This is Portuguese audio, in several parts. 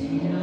Amor.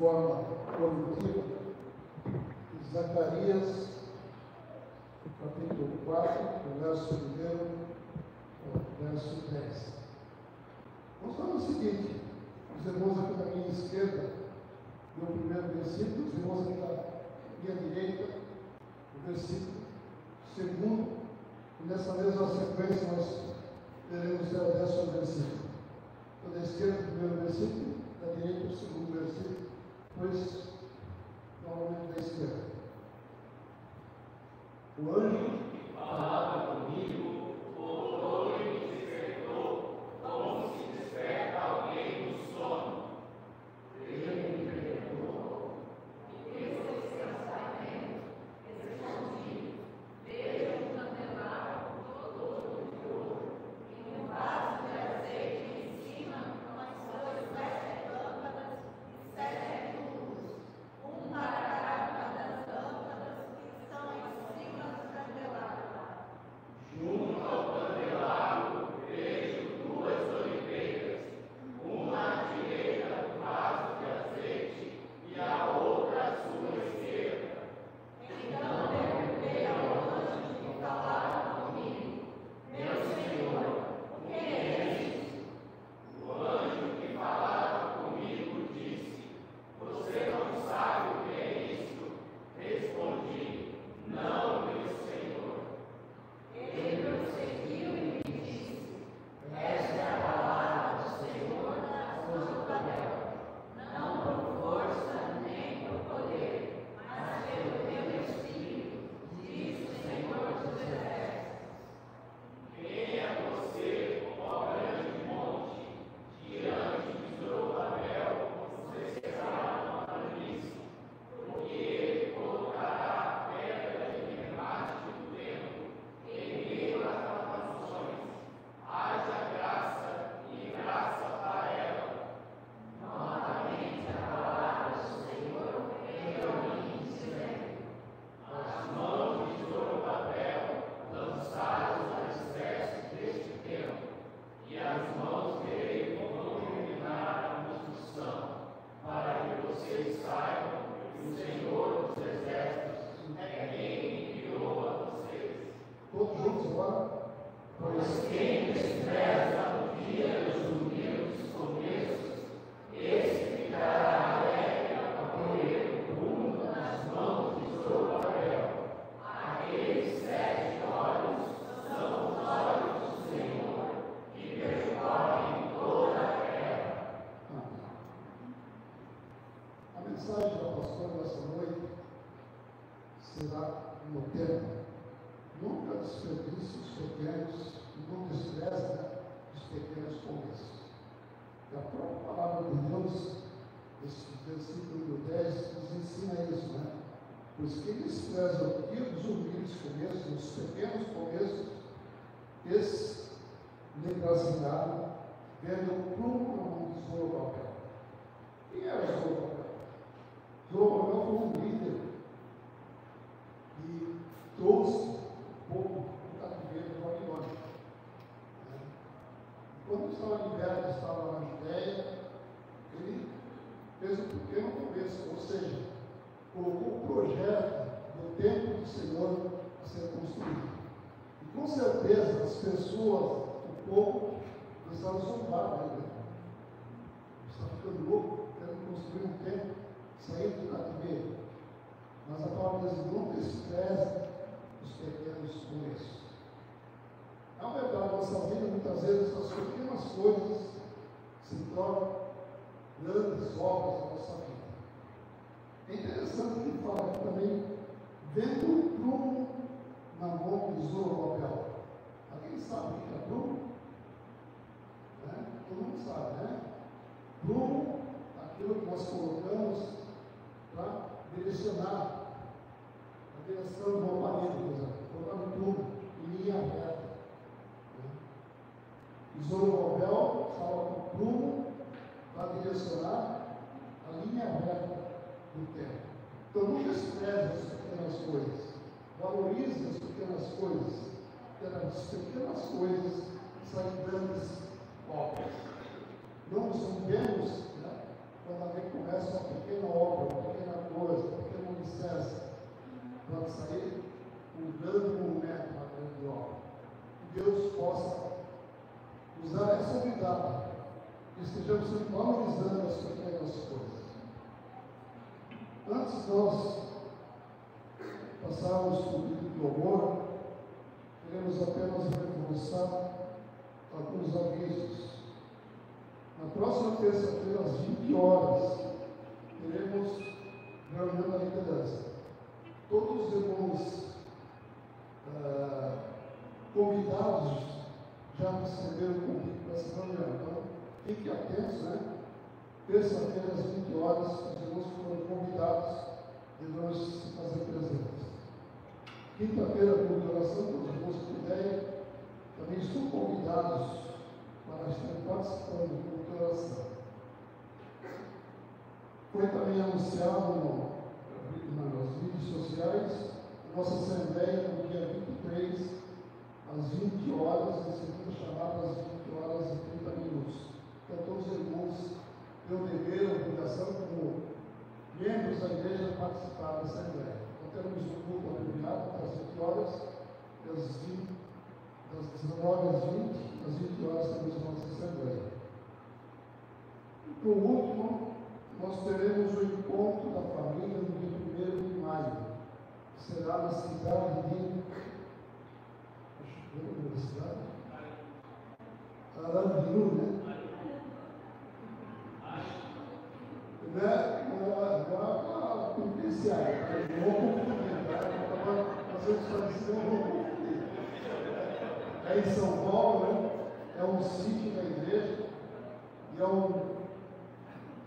forma coletiva, Zacarias, capítulo 4, verso 1, verso 10. Vamos falar o seguinte: os irmãos aqui da minha esquerda, no primeiro versículo, os irmãos aqui da minha direita, o versículo segundo, e nessa mesma sequência nós teremos o 10º versículo. Então, da esquerda, o primeiro versículo, da direita, o segundo versículo, depois, novamente da esquerda. O anjo que falava comigo voltou e me despertou, como se desperta alguém no sono. Ele me perguntou: o que você está fazendo? Respondi: vejo um candelabro todo de ouro e um vaso de azeite em cima, com as suas 7 lâmpadas e 7 luzes, um para cada das lâmpadas que estão em cima do candelabro. Junto ao candelabro vejo 2 oliveiras, uma à direita do vaso de azeite e a outra à sua esquerda. Então perguntei ao anjo que falava comigo: meu Senhor, o que é isso? O anjo que falava comigo disse: você não sabe o que é isso? Respondi: não, meu Senhor. Ele prosseguiu e me disse: esta é a palavra do Senhor a Zorobabel, não por força nem por poder, mas pelo meu Espírito, diz o Senhor dos Exércitos. Quem é você, ó grande monte, diante de Zorobabel, você será uma planície, porque ele colocará a pedra de remate do templo em meio às nações. Haja graça e graça para ela. Novamente a palavra do Senhor veio a mim, dizendo: as mãos de Zorobabel lançaram os alicerces deste templo, e as mãos dele vão terminar a construção, para que vocês saibam que o Senhor dos Exércitos é quem enviou a vocês. Todos juntos agora? Pois quem despreza o dia dos humildes começos, esse ficará alegre ao colher o prumo nas mãos de Zorobabel. Aqueles 7 olhos são os olhos do Senhor, que percorrem toda a terra. A mensagem da pastora dessa noite será no tema: nunca desperdice os pequenos, não despreze os pequenos começos. E a própria palavra de Deus, esse versículo 10, nos ensina isso, né? Pois quem despreza o dia dos humildes começos, os pequenos começos, esse negrazinado, vendo o prumo na mão de Zorobabel. Quem era Zorobabel? Zorobabel foi um líder e trouxe o povo do cativeiro de Babilônia. Quando estava liberto, estava na Judéia, ele fez um pequeno começo, ou seja, colocou o projeto do templo do Senhor a ser construído. E com certeza as pessoas, o povo, estavam zombados ainda. Está ficando louco, querendo construir um templo, sair do cativeiro. Mas a palavra diz: não despreze os pequenos começos. Na verdade, a nossa vida, muitas vezes, essas pequenas coisas se tornam grandes obras da nossa vida. É interessante que fala aqui também: vendo o prumo na mão de Zorobabel. Alguém sabe o que é prumo? Né? Todo mundo sabe, né? Prumo, aquilo que nós colocamos para direcionar a direção do meu marido, por exemplo. Colocar no prumo, em linha reta. E Zorobabel estava com o prumo para direcionar a linha reta do tempo. Então, não despreze as pequenas coisas. Valorize as pequenas coisas. Das pequenas coisas saem grandes obras. Não zombemos, né, quando alguém começa uma pequena obra, uma pequena coisa, um pequeno alicerce, pode sair um grande momento, uma grande obra. Que Deus possa usar essa unidade, que estejamos sempre valorizando as pequenas coisas. Antes de nós passarmos por o de louvor, queremos apenas reforçar alguns avisos. Na próxima terça-feira, às 20 horas, teremos reunião da liderança. Todos os irmãos convidados já receberam o convite para essa reunião. Então, fiquem atentos, né? Terça-feira, às 20 horas, os irmãos foram convidados e vamos se fazer presentes. Quinta-feira, por oração, os irmãos que puderem, também estão convidados para estar participando do culto de oração. Foi também anunciado nas mídias sociais a nossa assembleia no dia 23, às 20 horas, em segunda chamada às 20 horas e 30 minutos. Então, todos os irmãos têm o dever, a obrigação, como membros da igreja, participar da assembleia. Então, teremos um culto abreviado às 20 horas, e das 19 às 20, às 20 horas temos a nossa assembleia. E por último, nós teremos o encontro da família no dia 1º de maio, que será na cidade de Arambiú, né? Agora, penitenciária, não vou confundir, tá? Estava fazendo sua lição, não vou confundir. É em São Paulo, né? É um sítio da igreja e é o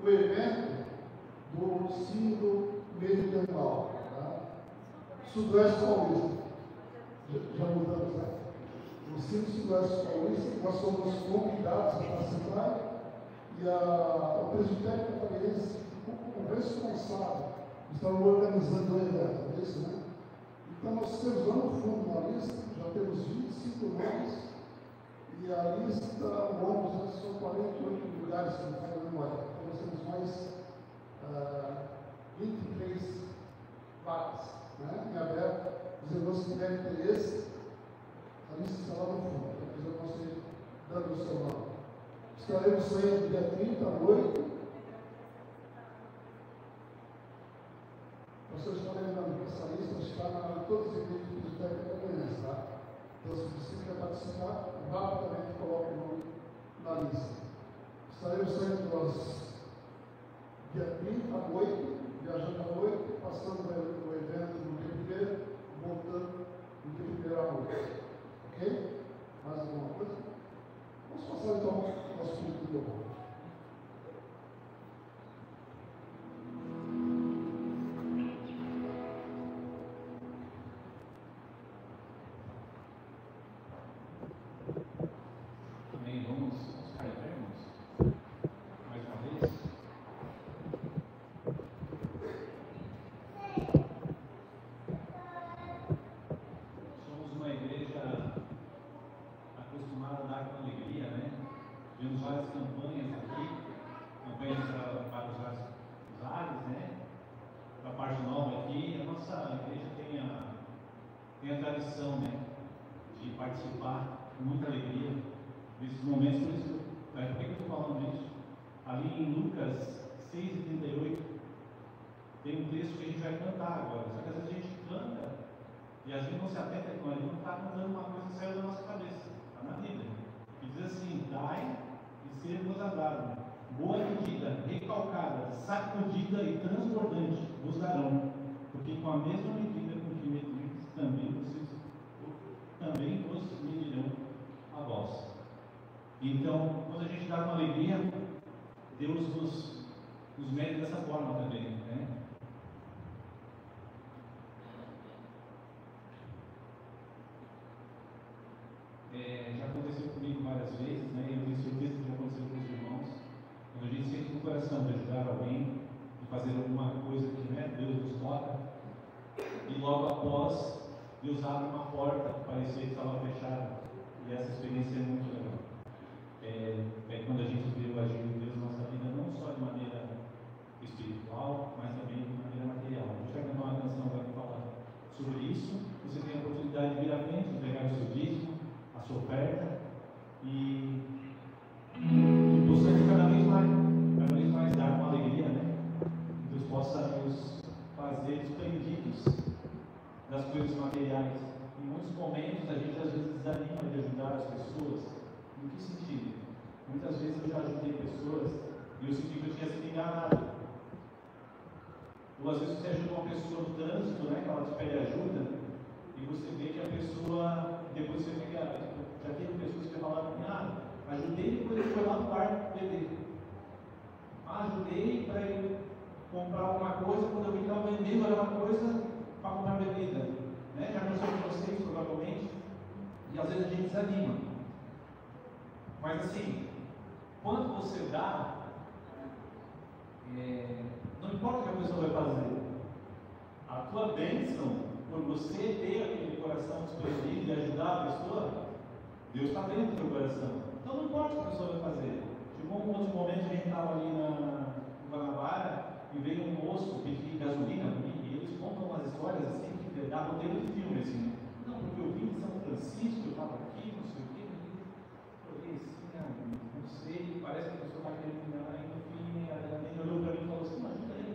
evento do Sínodo Meridional, tá? Sudoeste Paulista. Já mudamos, né? O Sínodo Sudoeste Paulista, nós somos convidados a participar e o presbitério catarinense ficou como responsável, estão organizando o evento, é isso, né? Então nós temos lá no fundo uma lista, já temos 25 nomes, e a lista, o ônibus, são 48 lugares que não faz a memória. Então nós temos mais 23 vagas, né, em aberto. Os irmãos que tiverem interesse, a lista está lá no fundo, depois eu posso ir dando o seu nome. Estaremos saindo dia 30 à noite. Vocês estão lembrando que essa lista está em todas as igrejas do Ministério Catarinense, tá? Então, se você quer participar, rapidamente coloque o nome na lista. Estaremos saindo dia 30 à noite, viajando à noite, passando o evento no dia 1º, voltando no dia 1º à noite. Ok? Mais alguma coisa? Vamos passar então o nosso culto de louvor. Tem a tradição, né, de participar com muita alegria nesses momentos. Por isso, por que eu estou falando disso? Ali em Lucas 6:38, tem um texto que a gente vai cantar agora. Só que às vezes a gente canta e às vezes não se atenta com ele, não está cantando uma coisa que saiu da nossa cabeça. Está na Bíblia. Que diz assim: dai e ser-vos dado. Boa medida, recalcada, sacudida e transbordante vos darão. Porque com a mesma medida com que medirdes, também vos medirão a vós. Então, quando a gente dá com alegria, Deus nos mede dessa forma também, né? Já aconteceu comigo várias vezes, né? Eu tenho certeza que já aconteceu com os irmãos. Quando a gente sente no coração de ajudar alguém, de fazer alguma coisa que, né, Deus nos toca, e logo após Deus abre uma porta que parecia que estava fechada, e essa experiência é muito legal. É quando a gente vê o agir de Deus na nossa vida, não só de maneira espiritual, mas também de maneira material. A gente vai cantar uma canção que fala sobre isso. Você tem a oportunidade de vir à frente, de pegar o seu dízimo, a sua oferta, e possamos cada vez mais dar com alegria, né? Que Deus possa nos fazer desprendidos das coisas materiais. Em muitos momentos a gente às vezes desanima de ajudar as pessoas. Em que sentido? Muitas vezes eu já ajudei pessoas e eu senti que eu tinha sido enganado. Ou às vezes você ajuda uma pessoa no trânsito, né, que ela te pede ajuda, e você vê que a pessoa, depois você vê que já teve pessoas que falaram para mim, ajudei e depois ele foi lá no bar beber. Ajudei para ele comprar alguma coisa, quando eu vi que estava vendendo era uma coisa para comprar bebida. Né? Já aconteceu com vocês, provavelmente, e às vezes a gente desanima. Mas assim, quando você dá, não importa o que a pessoa vai fazer, a tua bênção, por você ter aquele coração desprendido e ajudar a pessoa, Deus está dentro do teu coração. Então não importa o que a pessoa vai fazer. Chegou um outro momento, a gente estava ali no Guanabara e veio um moço pedir gasolina para mim, e eles contam umas histórias assim que dá roteiro de filme assim. Não, porque eu vim de São Francisco, eu estava aqui, não sei o quê, eu olhei assim, não sei, parece que a pessoa está querendo me enganar, e no fim ela nem olhou para mim e falou assim, imagina aí.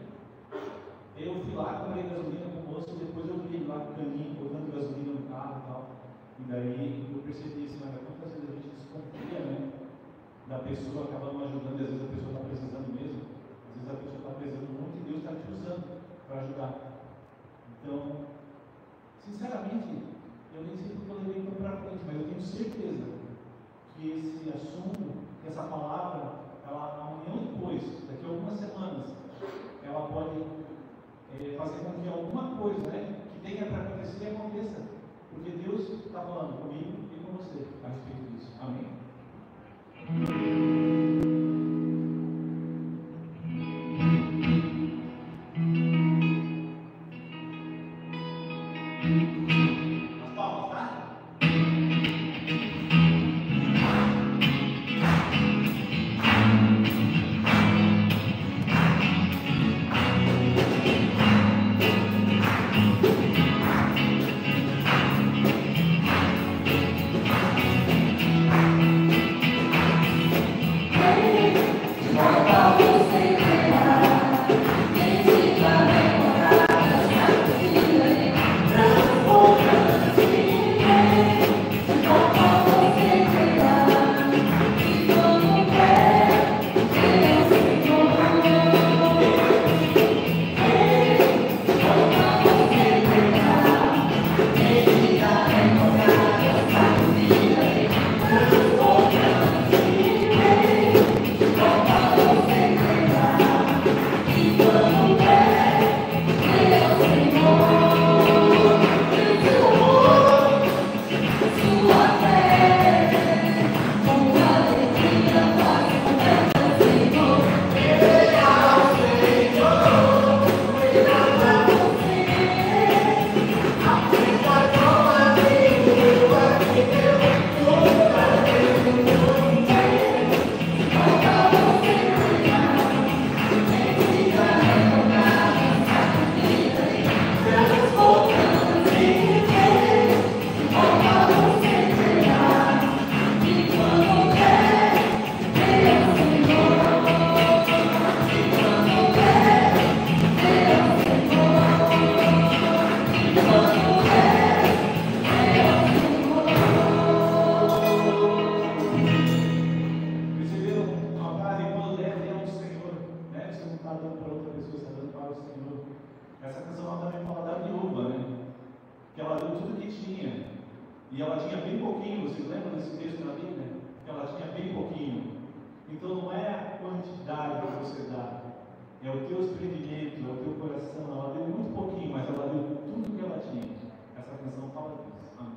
Eu fui lá, comprei gasolina com o moço, e depois eu vi lá com o caninho, botando gasolina no carro e tal. E daí eu percebi assim, olha, quantas vezes a gente desconfia, né, da pessoa, acaba não ajudando, e às vezes a pessoa está precisando mesmo, às vezes a pessoa está precisando muito e Deus está te usando para ajudar. Então, sinceramente, eu nem sei porque eu levei para frente, mas eu tenho certeza que esse assunto, que essa palavra, ela amanhã depois, daqui a algumas semanas, ela pode fazer com que alguma coisa, né, que tenha para acontecer, aconteça. Porque Deus está falando comigo e com você a respeito disso. Amém? As palmas, tá? E ela tinha bem pouquinho, vocês lembram desse texto na Bíblia? Ela tinha bem pouquinho. Então não é a quantidade que você dá, é o teu desprendimento, é o teu coração. Ela deu muito pouquinho, mas ela deu tudo que ela tinha. Essa canção fala disso. Amém.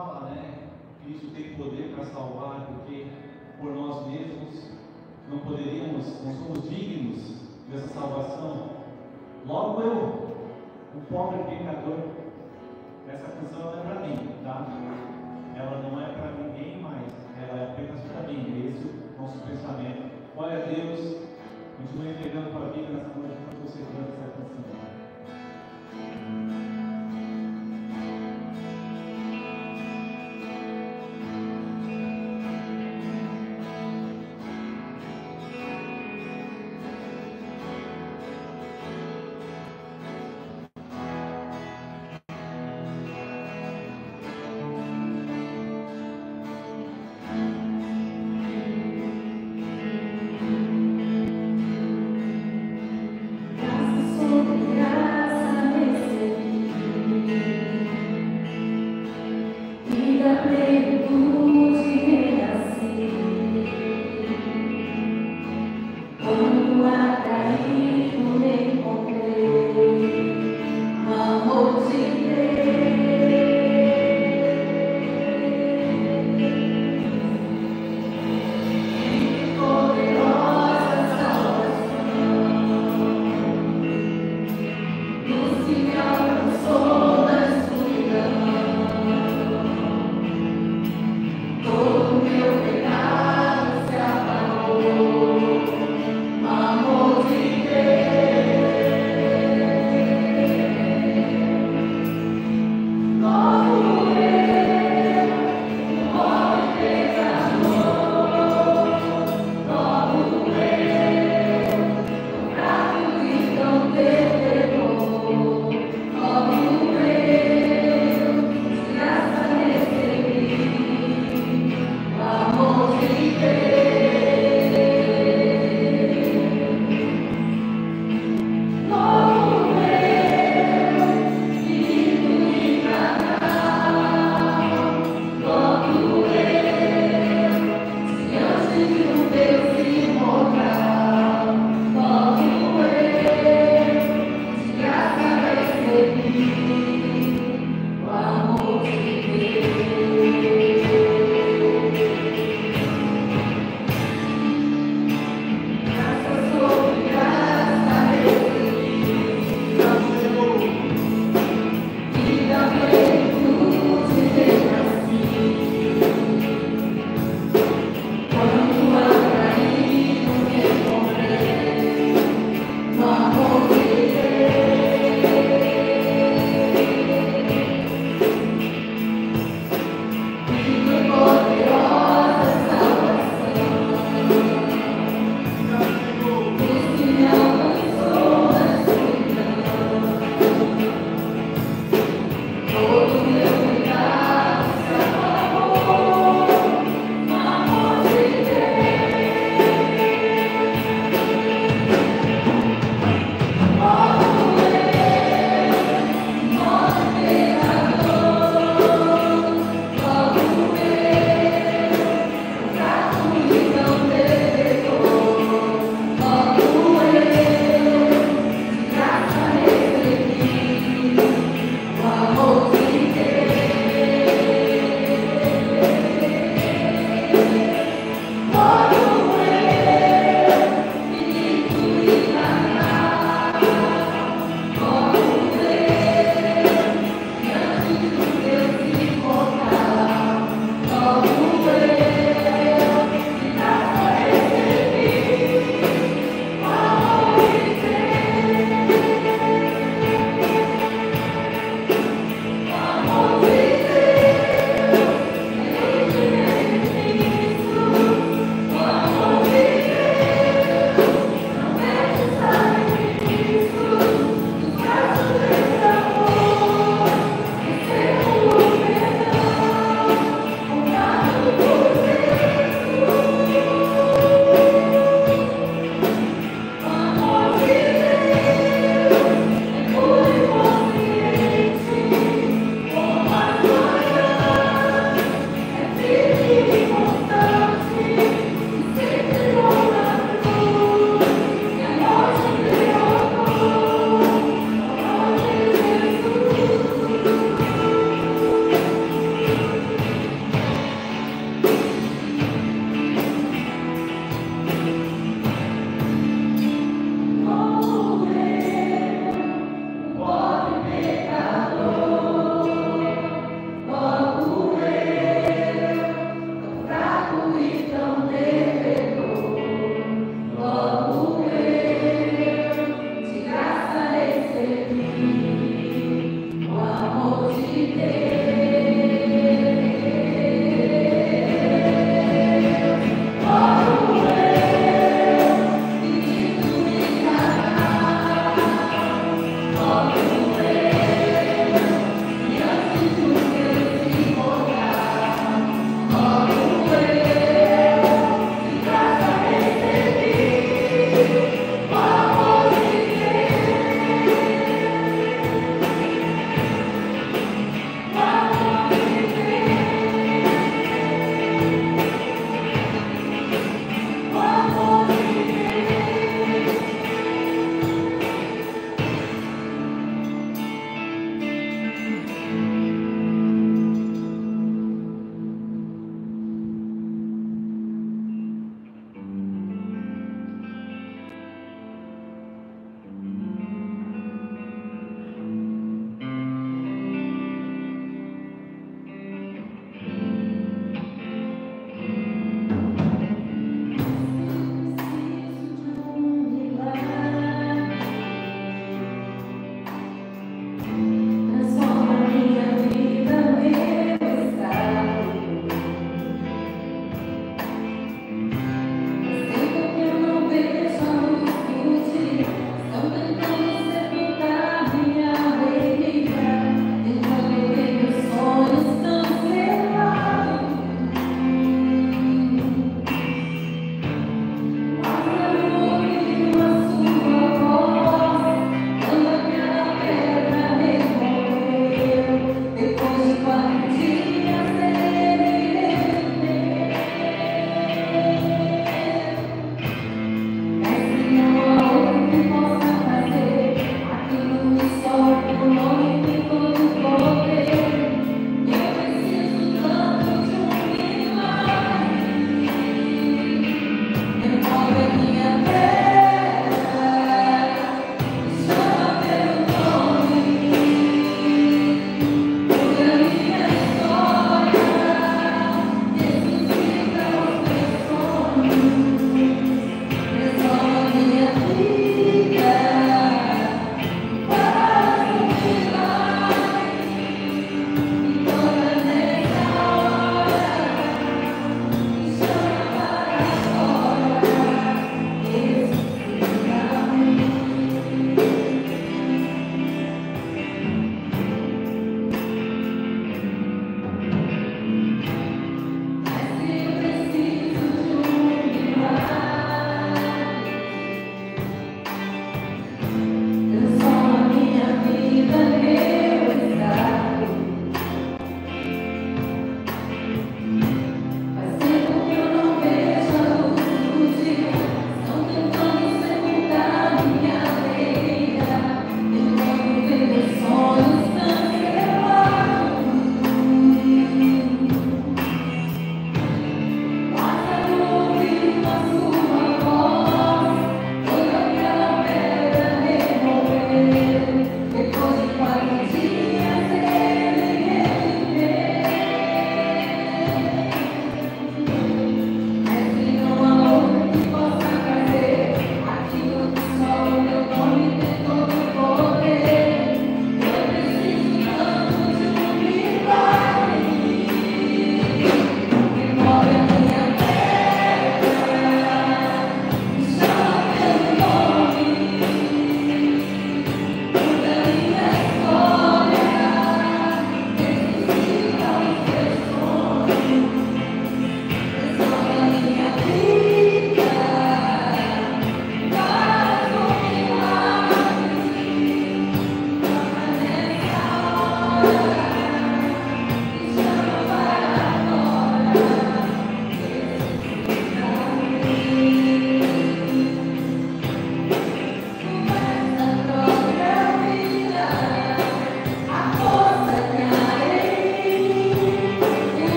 fala, né? Cristo tem poder para salvar, porque por nós mesmos não poderíamos, não somos dignos dessa salvação. Logo eu, o pobre pecador, essa canção não é para mim, tá? Ela não é para ninguém mais, ela é apenas para mim. Esse é o nosso pensamento. Olha a Deus, continue entregando para a vida nessa noite enquanto você canta essa canção. Sobre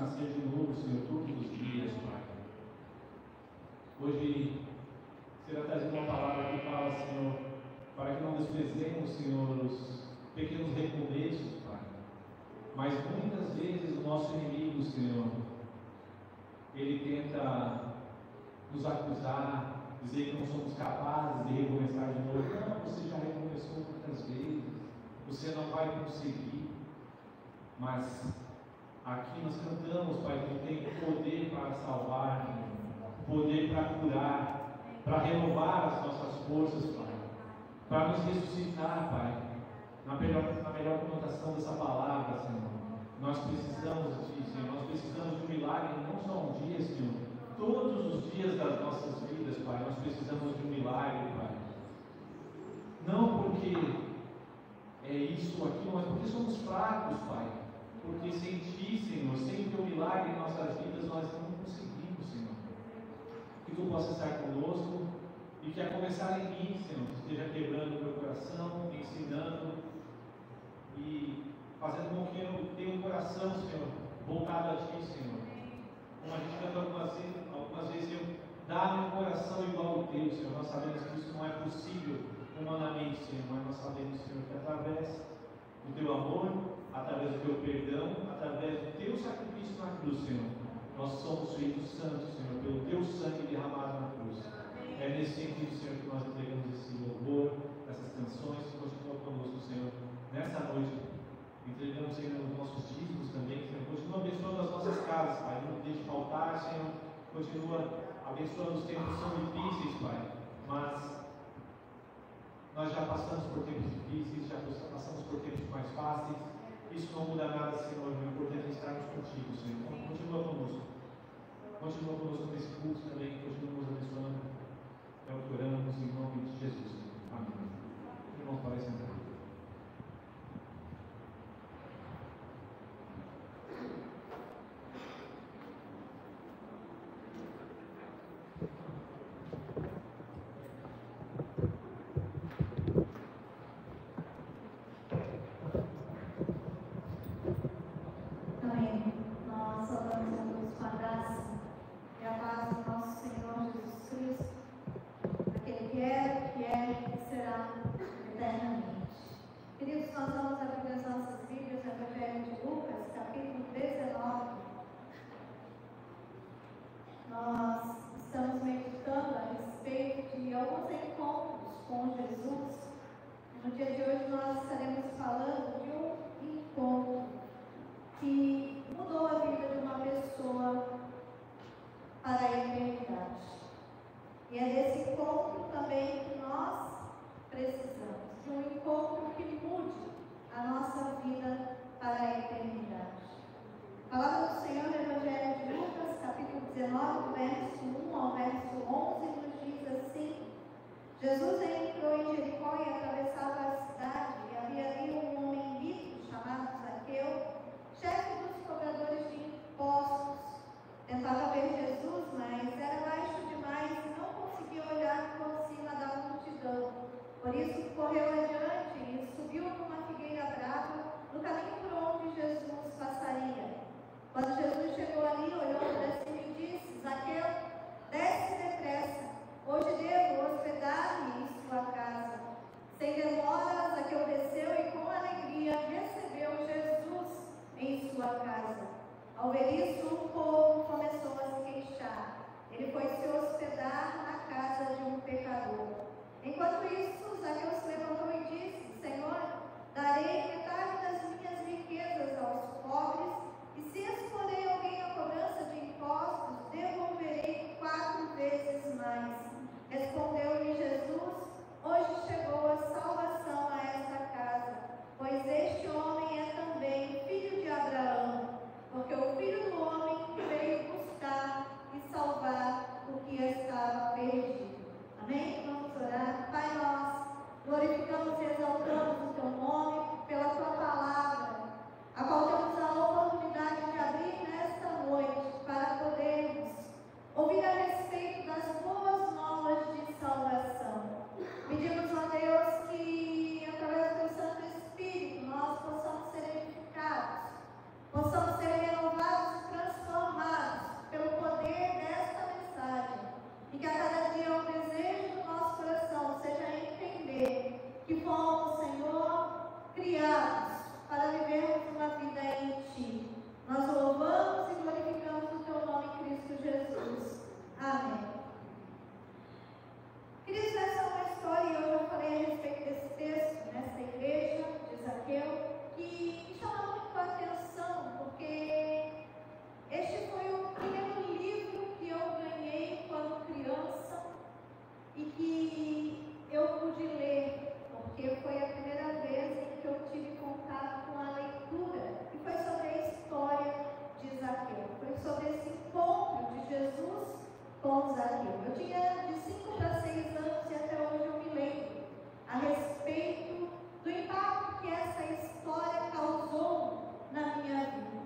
nascer de novo, Senhor, todos os dias, Pai. Hoje será trazida uma palavra que fala, Senhor, para que não desprezemos, Senhor, os pequenos recomeços, Pai. Mas muitas vezes o nosso inimigo, Senhor, ele tenta nos acusar, dizer que não somos capazes de recomeçar de novo. Não, você já recomeçou muitas vezes, você não vai conseguir. Mas aqui nós cantamos, Pai, que tem poder para salvar, poder para curar, para renovar as nossas forças, Pai, para nos ressuscitar, Pai, na melhor conotação dessa palavra, Senhor. Nós precisamos de Senhor, nós precisamos de um milagre, não só um dia, Senhor, todos os dias das nossas vidas, Pai, nós precisamos de um milagre, Pai. Não porque é isso ou aquilo, mas porque somos fracos, Pai. Porque sem Ti, Senhor, sem o Teu milagre em nossas vidas, nós não conseguimos, Senhor. Que Tu possa estar conosco e que a começar em mim, Senhor, esteja quebrando o meu coração, me ensinando e fazendo com que eu tenha um coração, Senhor, voltado a Ti, Senhor. Como a gente canta algumas vezes, eu dá meu coração igual ao Teu, Senhor. Nós sabemos que isso não é possível humanamente, Senhor, mas nós sabemos, Senhor, que através do Teu amor, através do Teu perdão, através do Teu sacrifício na cruz, Senhor, nós somos feitos santos, Senhor, pelo Teu sangue derramado na cruz. É nesse sentido, Senhor, que nós entregamos esse louvor, essas canções, que continua conosco, Senhor, nessa noite. Entregamos, Senhor, os nossos dízimos também, Senhor. Continua abençoando as nossas casas, Pai. Não deixe faltar, Senhor. Continua abençoando os tempos que são difíceis, Pai. Mas nós já passamos por tempos difíceis, já passamos por tempos mais fáceis. Isso não muda nada, Senhor. O importante é estarmos contigo, Senhor. Então, continua conosco. Continua conosco nesse culto também. Continua nos abençoando. É o que oramos em nome de Jesus, Senhor. Amém. Irmãos, parecem entrar. Jesus entrou em Jericó e atravessava a cidade, e havia ali um homem rico chamado Zaqueu, chefe dos cobradores de impostos. Tentava ver Jesus, mas era baixo demais e não conseguia olhar por cima da multidão. Por isso correu adiante e subiu numa figueira brava no caminho por onde Jesus passaria. Quando Jesus chegou ali, olhou para cima e disse: Zaqueu, desce depressa. Hoje devo hospedar-me em sua casa. Sem demora, Zaqueu desceu e com alegria recebeu Jesus em sua casa. Ao ver isso, o povo começou a se queixar. Ele foi se hospedar na casa de um pecador. Enquanto isso, Zaqueu se levantou e disse: Senhor, darei metade das minhas riquezas aos pobres, e se exporei alguém à cobrança de impostos, devolverei 4 vezes mais. Respondeu-lhe Jesus: hoje chegou a salvação a esta casa, pois este homem é também filho de Abraão, porque o Filho do Homem veio buscar e salvar o que estava perdido. Amém? Vamos orar. Pai, nós glorificamos e exaltamos o Teu nome pela Tua palavra, a qual temos a oportunidade de abrir nesta sobre esse encontro de Jesus com Zaqueu. Eu tinha de 5 para 6 anos e até hoje eu me lembro a respeito do impacto que essa história causou na minha vida.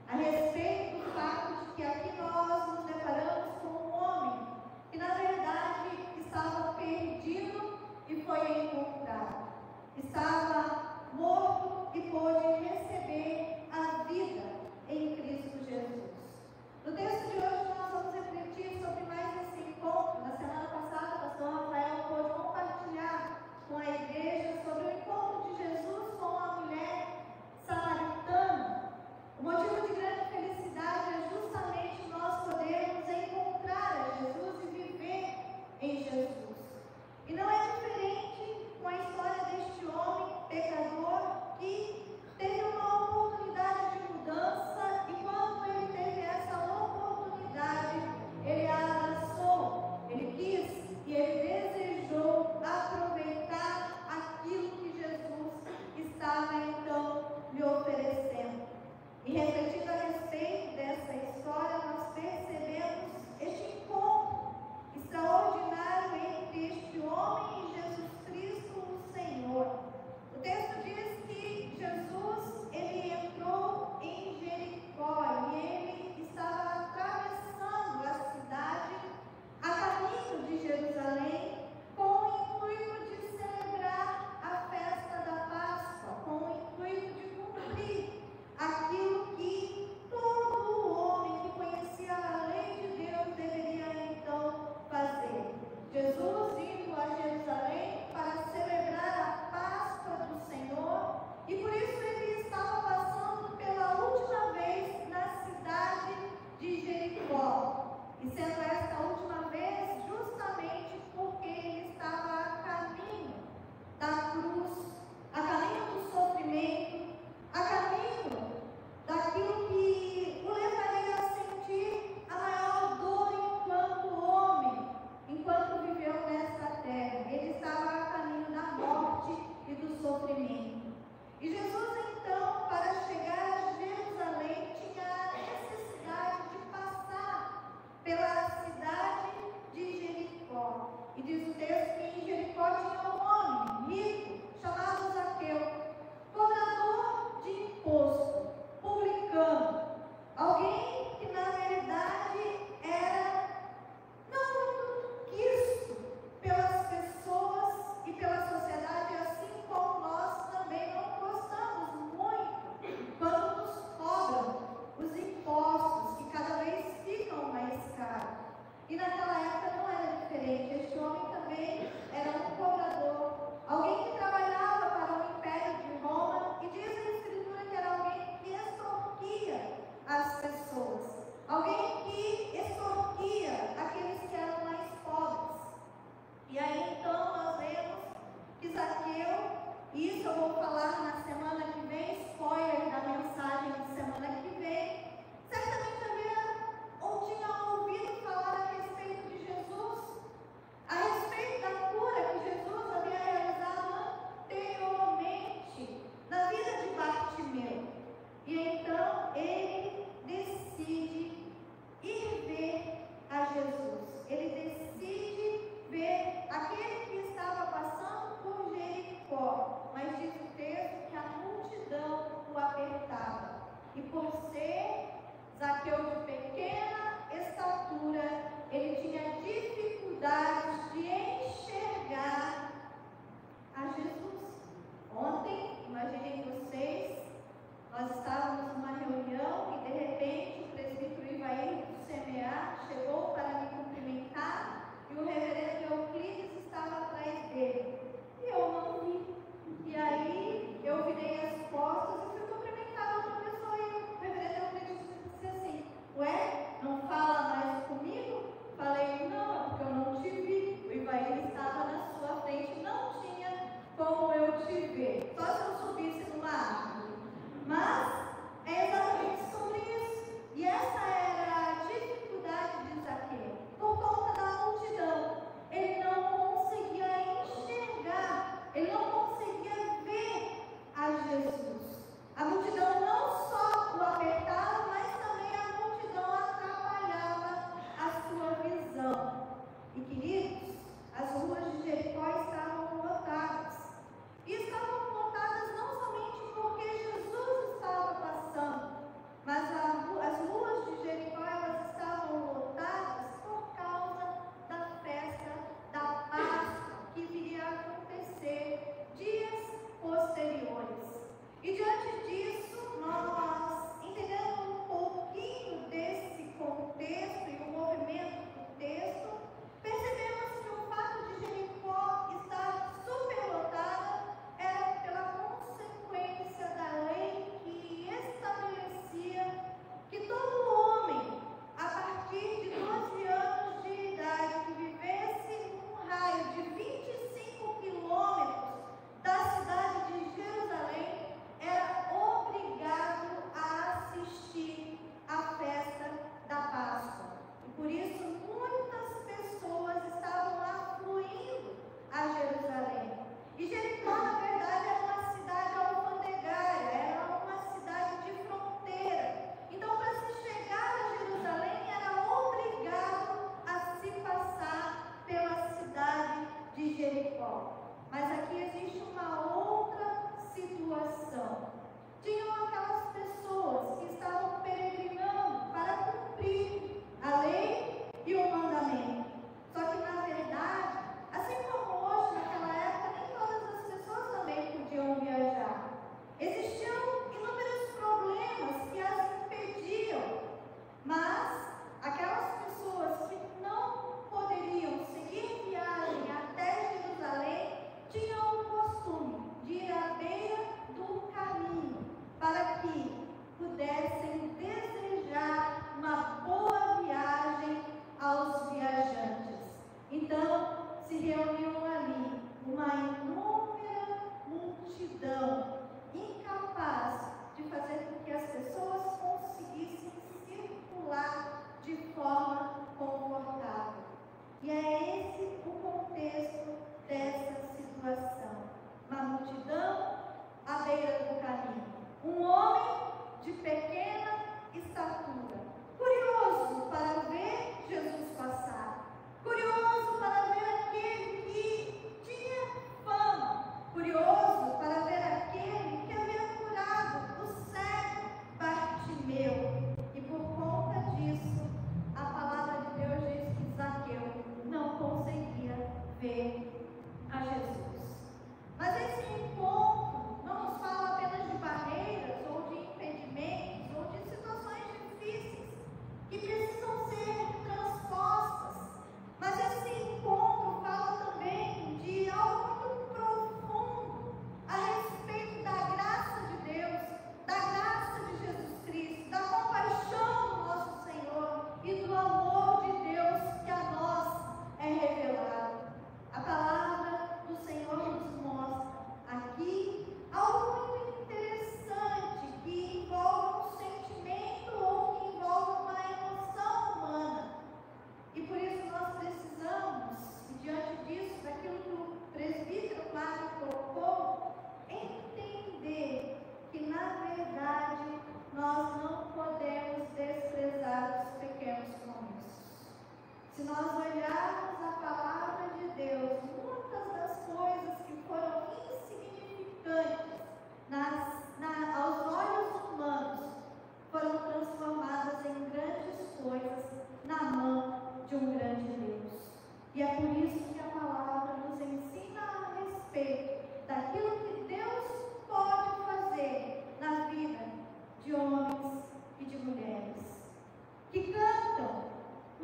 A respeito do fato de que aqui nós nos deparamos com um homem que na verdade estava perdido e foi encontrado. Estava morto e pôde receber a vida em Cristo Jesus. No texto de hoje nós vamos refletir sobre mais esse encontro. Na semana passada, o pastor Rafael pôde compartilhar com a igreja sobre o encontro de Jesus com a mulher samaritana. O motivo de grande felicidade é justamente nós podermos encontrar a Jesus e viver em Jesus. E não é diferente com a história deste homem pecador que teve uma oportunidade de mudança e quando ele teve essa oportunidade, ele a abraçou, ele quis e ele desejou aproveitar aquilo que Jesus estava então lhe oferecendo. E refletindo a respeito dessa história, nós percebemos este encontro extraordinário entre este homem e Jesus Cristo, o Senhor. O texto diz que Jesus, ele entrou em Jericó e ele estava atravessando a cidade a caminho de Jerusalém com o intuito de celebrar a festa da Páscoa, com o intuito de cumprir aquilo que todo homem que conhecia a lei de Deus deveria então fazer. Jesus indo a Jerusalém para celebrar a Páscoa do Senhor e por isso ele estava passando pela última vez na cidade de Jericó. E sendo esta última vez justamente porque ele estava a caminho da cruz, a caminho do sofrimento, a caminho daquilo que o levaria a sentir a maior dor enquanto homem, enquanto viveu nesta terra. Ele estava a caminho da morte e do sofrimento. E Jesus então, para chegar a Jerusalém, tinha a necessidade de passar pela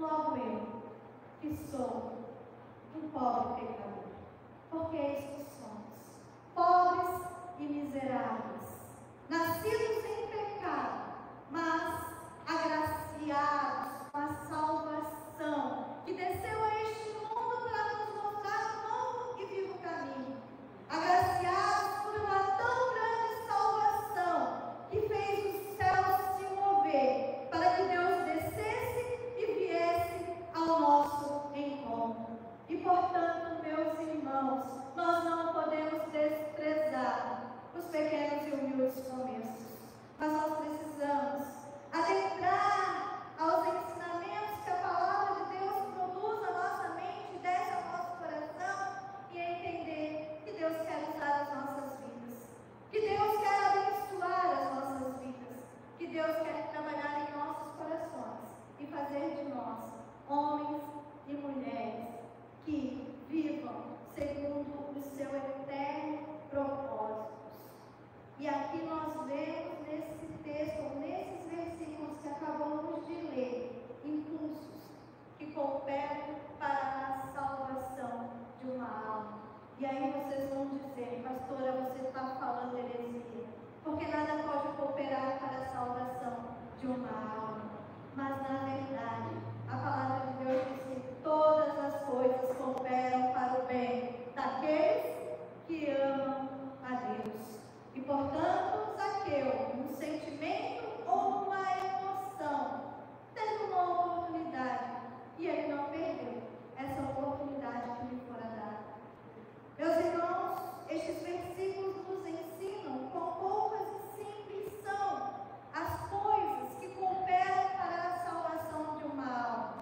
logo eu, que sou um pobre pecador. Porque é isso que somos, pobres e miseráveis, nascidos em pecado, mas agraciados com a salvação que desceu a este mundo para nos mostrar um novo e vivo caminho. Agraciados por uma tão grande salvação que fez os céus se mover para que Deus descesse e viesse ao nosso encontro. E portanto, meus irmãos, nós não podemos desprezar os pequenos e humildes começos, mas nós precisamos adentrar aos ensinamentos que a palavra de Deus produz na nossa mente, desce ao nosso coração e entender que Deus quer usar as nossas vidas, que Deus quer abençoar as nossas vidas, que Deus quer trabalhar em nossos corações e fazer de nós homens e mulheres que vivam segundo o seu eterno propósito. E aqui nós vemos nesse texto, ou nesses versículos que acabamos de ler, impulsos que cooperam para a salvação de uma alma. E aí vocês vão dizer, pastora, você está falando heresia, porque nada pode cooperar para a salvação de uma alma. Mas na verdade, a palavra de Deus diz que todas as coisas cooperam para o bem daqueles que amam a Deus. E portanto, Zaqueu, um sentimento ou uma emoção, teve uma oportunidade e ele não perdeu essa oportunidade que lhe fora dada. Meus irmãos, estes versículos nos ensinam quão poucas e simples são as coisas que cooperam para a salvação de uma alma.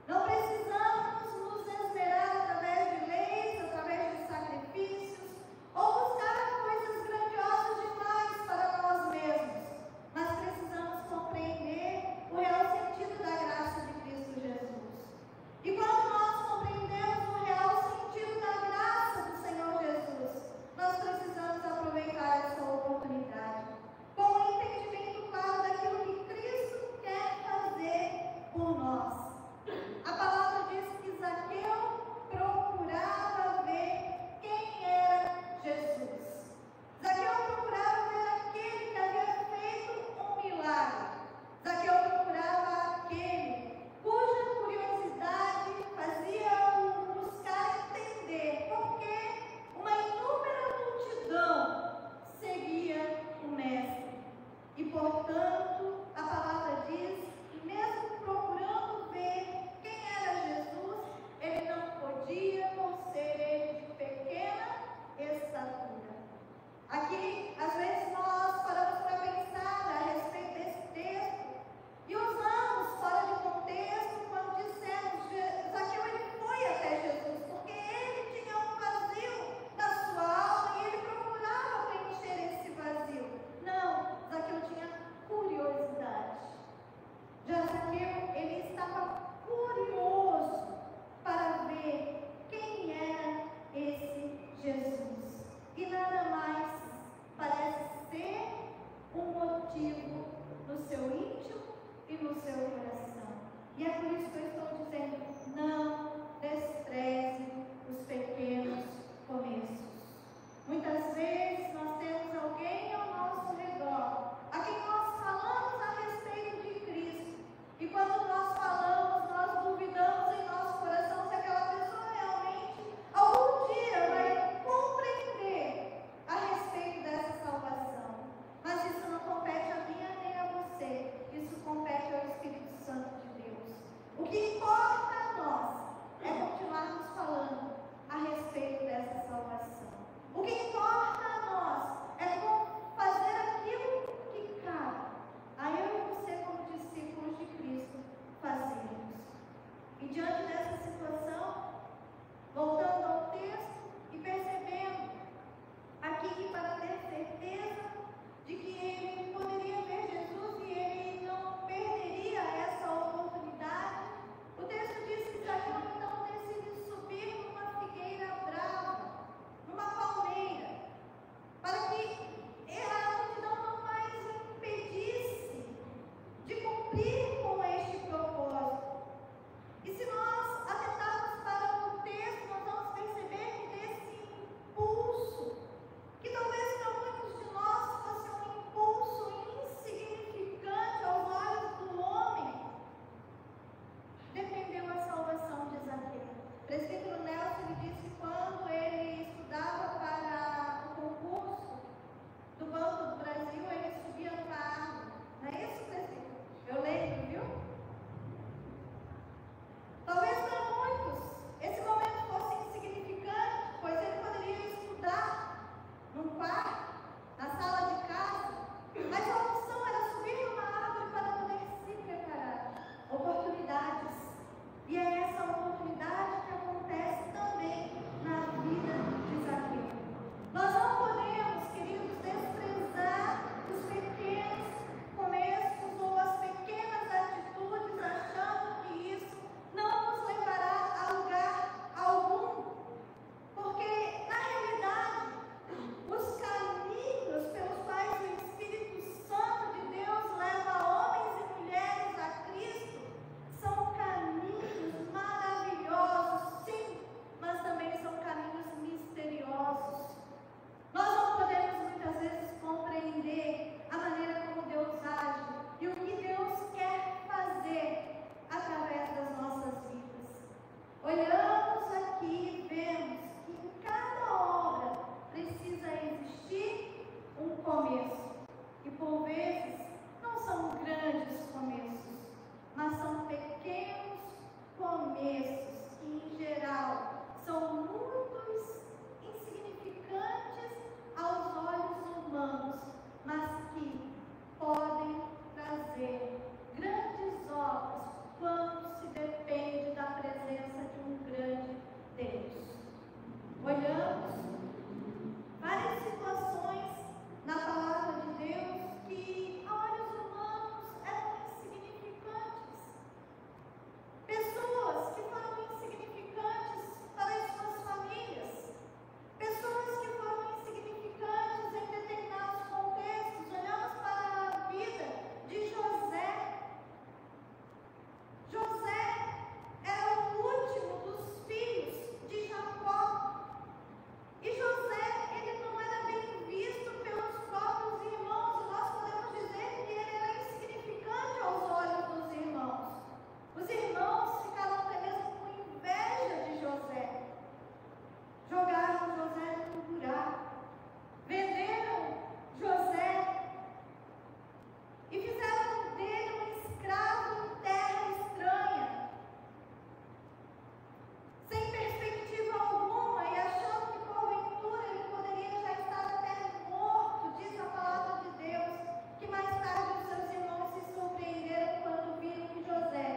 Não precisamos nos esmerar através de leis, através de sacrifícios, ou buscar coisas grandiosas demais para nós mesmos, mas precisamos compreender o real sentido da graça de Cristo Jesus. E quando nós compreendemos o real sentido da graça do Senhor Jesus, nós precisamos aproveitar essa oportunidade, com o entendimento claro daquilo que Cristo quer fazer por nós. A palavra diz que Zaqueu procurava ver quem era Jesus. Zaqueu procurava ver aquele que havia feito um milagre. Zaqueu procurava aquele cuja curiosidade fazia-o buscar entender por que uma inúmera multidão seguia o Mestre. E portanto, a palavra diz que mesmo procurando ver quem era Jesus, ele não podia não ser ele de pequena estatura. Aqui, às vezes, nós paramos para pensar a respeito desse texto e usamos fora de contexto quando dissemos Zaqueu ele foi até Jesus, porque ele tinha um vazio na sua alma e ele procurava preencher esse vazio. Não, Zaqueu tinha curiosidade. Já Zaqueu, ele estava curioso para ver quem era esse Jesus. E nada mais parece ser um motivo no seu íntimo e no seu coração. E é por isso que eu estou dizendo, não despreze os pequenos começos. Muitas vezes nós temos alguém ao nosso redor, a quem nós falamos a respeito de Cristo. E quando nós falamos, nós duvidamos em nosso coração se aquela pessoa realmente algum dia vai compreender a respeito dessa salvação. Mas isso não compete a mim nem a você. Isso compete ao Espírito Santo de Deus. O que importa a nós é continuarmos falando a respeito dessa salvação. O que importa a nós é fazer aquilo que cabe a eu e você, como discípulos de Cristo, fazermos. E diante dessa situação, voltando ao texto e percebendo aqui que para ter certeza de que ele poderia ver Jesus e ele não perderia essa oportunidade, o texto diz que Zaqueu começos, que em geral são muito insignificantes aos olhos humanos, mas que podem trazer grandes obras quando se depende da presença de um grande Deus. Olhamos várias situações na palavra de Deus que a olhos humanos eram insignificantes. Pessoas que foram insignificantes para as suas famílias, pessoas que foram insignificantes em determinados contextos. Olhamos para a vida de José. José era o último dos filhos de Jacó. E José, ele não era bem visto pelos próprios irmãos. E nós podemos dizer que ele era insignificante aos olhos dos irmãos. Os irmãos ficaram até mesmo com inveja de José. Jogaram José no buraco. Venderam José e fizeram dele um escravo em terra estranha, sem perspectiva alguma, e achando que porventura ele poderia já estar até morto. Diz a palavra de Deus que mais tarde os seus irmãos se surpreenderam quando viram que José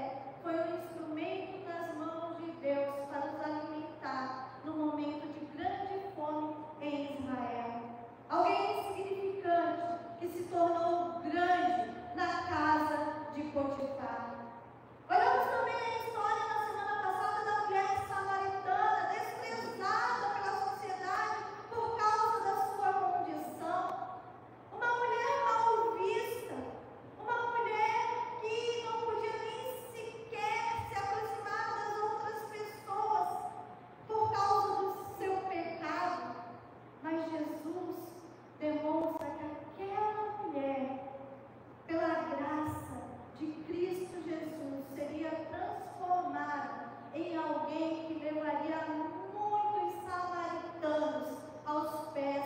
foi um instrumento nas mãos de Deus para os alimentar no momento de grande fome em Israel. Alguém insignificante que se tornou grande na casa de Potifar. Olhamos também a história na semana passada da mulher samaritana, desprezada pela sociedade por causa da sua condição. Uma mulher mal vista, uma mulher que não podia nem sequer se aproximar das outras pessoas por causa do seu pecado. Mas Jesus demonstra que aquela mulher, pela graça de Cristo Jesus, seria transformada em alguém que levaria muitos samaritanos aos pés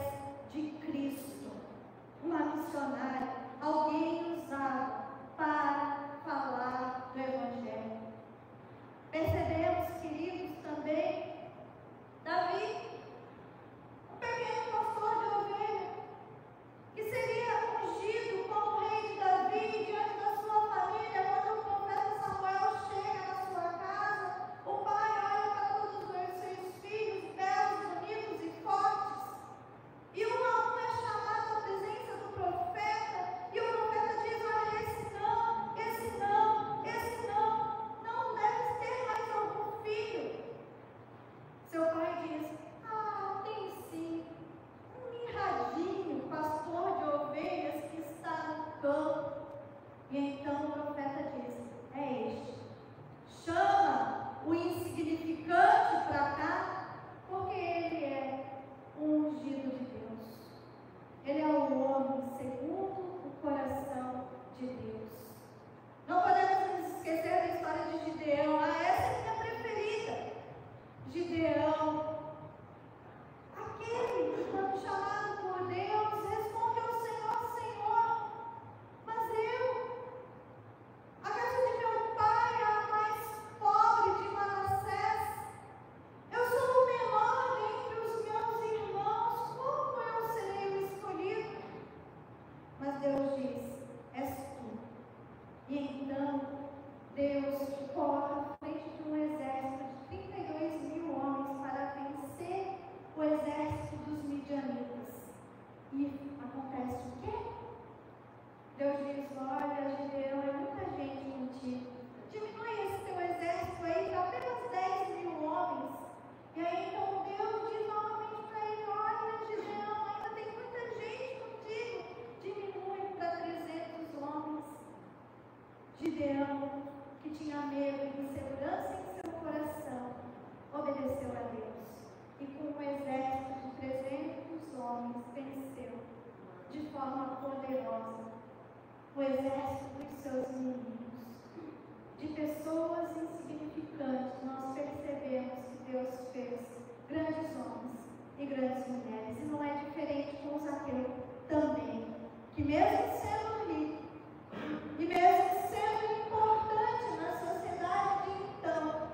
de Cristo. Uma missionária, alguém usado para falar do Evangelho. Percebemos, queridos, também Davi, um pequeno pastor de ovelha, que seria ungido como rei de Davi diante da sua família. Quando o profeta Samuel chega na sua casa, o pai olha para todos os seus filhos, belos, bonitos e fortes, e um a um é chamado à presença do profeta, e o profeta diz: olha, esse não, esse não, esse não, não deve ter mais algum filho. Seu pai diz: tem sim, um mirradinho, pastor de ovelhas que está no campo. E então o profeta diz: é este. Chama o insignificante para cá, porque ele é o ungido de Deus. Ele é o homem segundo o coração de Deus. Não podemos nos esquecer da história de Gideão. Essa é a minha preferida. Gideão, aquele que, quando chamado por Deus, responde ao Senhor: Senhor, mas a casa de meu pai é a mais pobre de Manassés. Eu sou o menor dentre os meus irmãos. Como eu serei o escolhido? Mas Deus diz: és tu. E então Deus corre à frente de um exército de 32.000 homens para vencer o exército dos midianitas. E acontece o quê? Deus diz: olha, Gideão, é muita gente contigo. Diminui esse teu exército aí para apenas 10.000 homens. E aí então Deus diz novamente para ele: olha, Gideão, ainda tem muita gente contigo. Diminui para 300 homens. Gideão, que tinha medo e insegurança em seu coração, obedeceu a Deus. E com um exército de 300 homens venceu de forma poderosa o exército dos seus inimigos. De pessoas insignificantes, nós percebemos que Deus fez grandes homens e grandes mulheres. E não é diferente com Zaqueu também, que mesmo sendo rico e mesmo sendo importante na sociedade de então,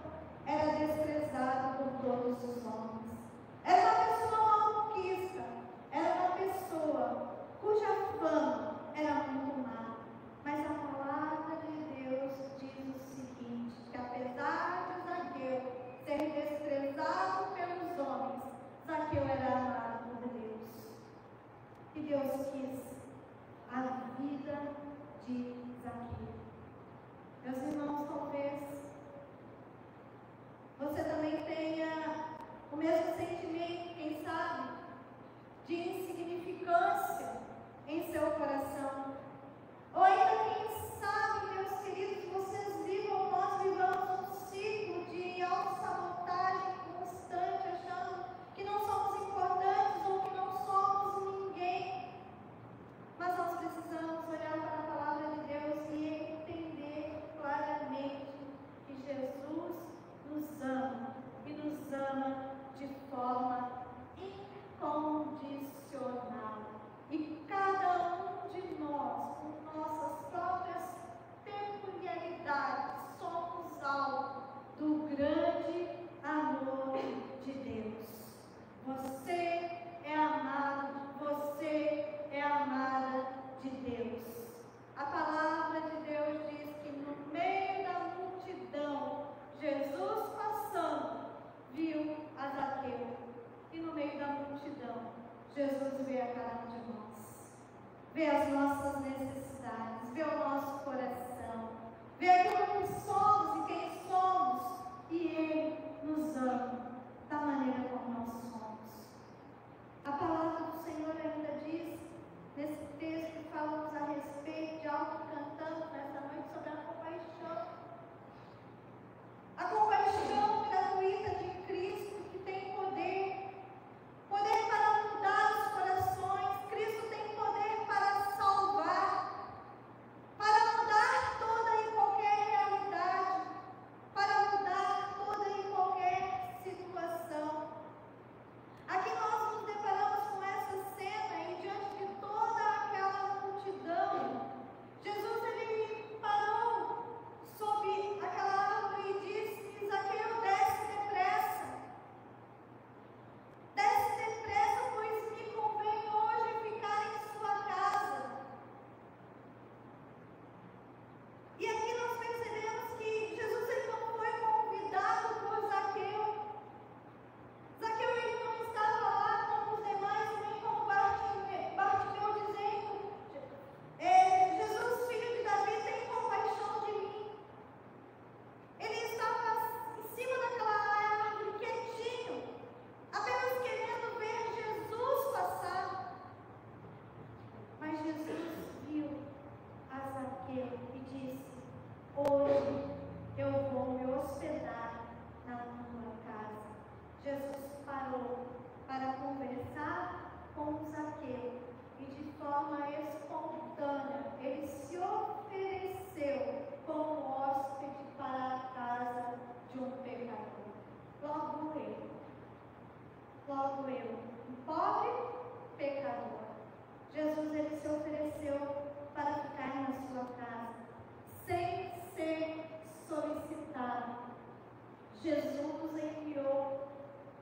Jesus enviou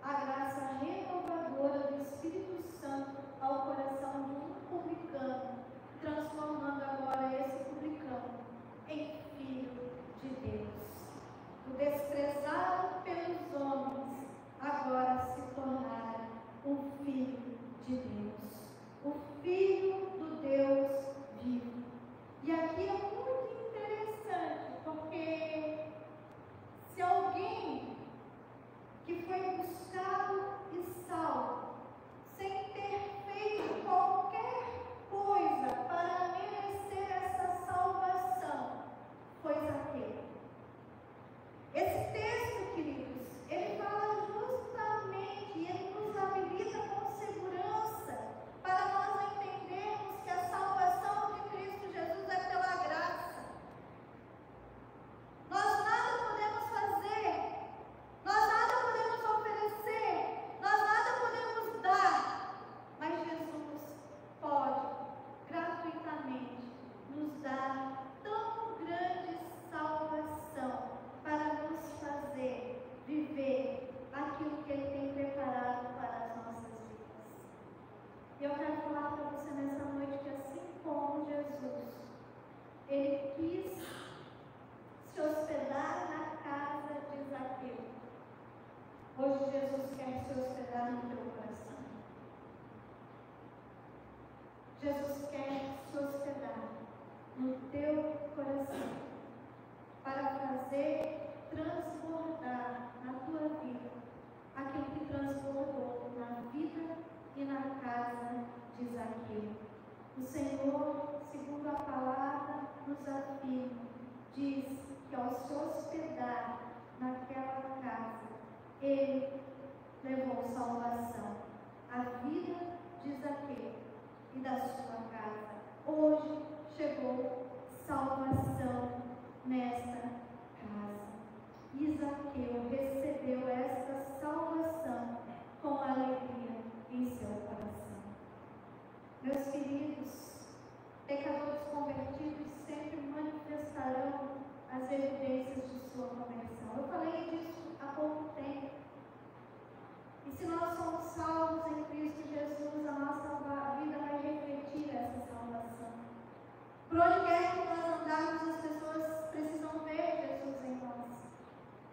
a graça renovadora do Espírito Santo ao coração de um publicano, transformando agora esse publicano em filho de Deus. O desprezado pelos homens agora se tornara um filho de Deus, o filho do Deus vivo. E aqui é muito interessante, porque se alguém que foi buscado e salvo, sem ter feito qualquer coisa para merecer essa salvação, foi Zaqueu. Esse texto, queridos, ele fala justamente, ele nos habilita com segurança para nós entendermos que a salvação de Cristo Jesus é pela graça. Nós nada podemos fazer, nós nada podemos oferecer, nós nada podemos dar, mas Jesus pode gratuitamente nos dar tão grande salvação para nos fazer viver aquilo que Ele tem preparado para as nossas vidas. E eu quero falar para você nessa noite que assim como Jesus, Ele quis se hospedar na casa de Zaqueu, hoje Jesus quer se hospedar no teu coração. Jesus quer se hospedar no teu coração para fazer transbordar na tua vida aquilo que transbordou na vida e na casa de Zaqueu. O Senhor, segundo a palavra, nos afirma, diz que ao se hospedar naquela casa, Ele levou salvação à vida de Zaqueu e da sua casa. Hoje chegou salvação nesta casa. E Zaqueu recebeu esta salvação com alegria em seu coração. Meus queridos, pecadores convertidos sempre manifestarão as evidências de sua conversão. Eu falei disso há pouco tempo. E se nós somos salvos em Cristo Jesus, a nossa vida vai refletir essa salvação. Por onde quer que nós andarmos, as pessoas precisam ver Jesus em nós.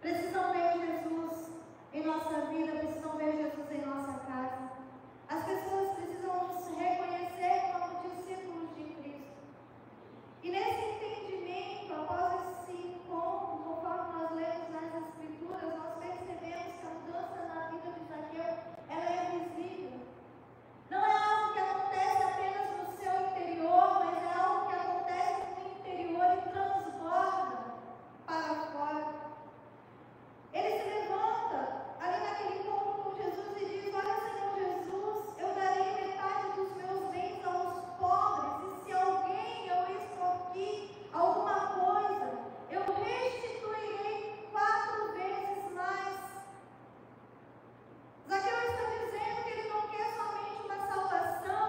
Precisam ver Jesus em nossa vida, precisam ver Jesus em nossa casa. As pessoas precisam nos reconhecer como discípulos de Cristo. E nesse entendimento, após esse encontro, conforme nós lemos nas Escrituras, nós percebemos que a mudança na vida de Zaqueu, ela é visível. Não é algo que acontece apenas no seu interior, mas é algo que acontece no interior e transborda para fora. Ele se levanta ali naquele encontro com Jesus e diz: olha, Senhor Jesus, eu darei metade dos meus bens aos pobres, e se alguém eu extorquir alguma coisa, eu restituirei 4 vezes mais. Zaqueu está dizendo que ele não quer somente uma salvação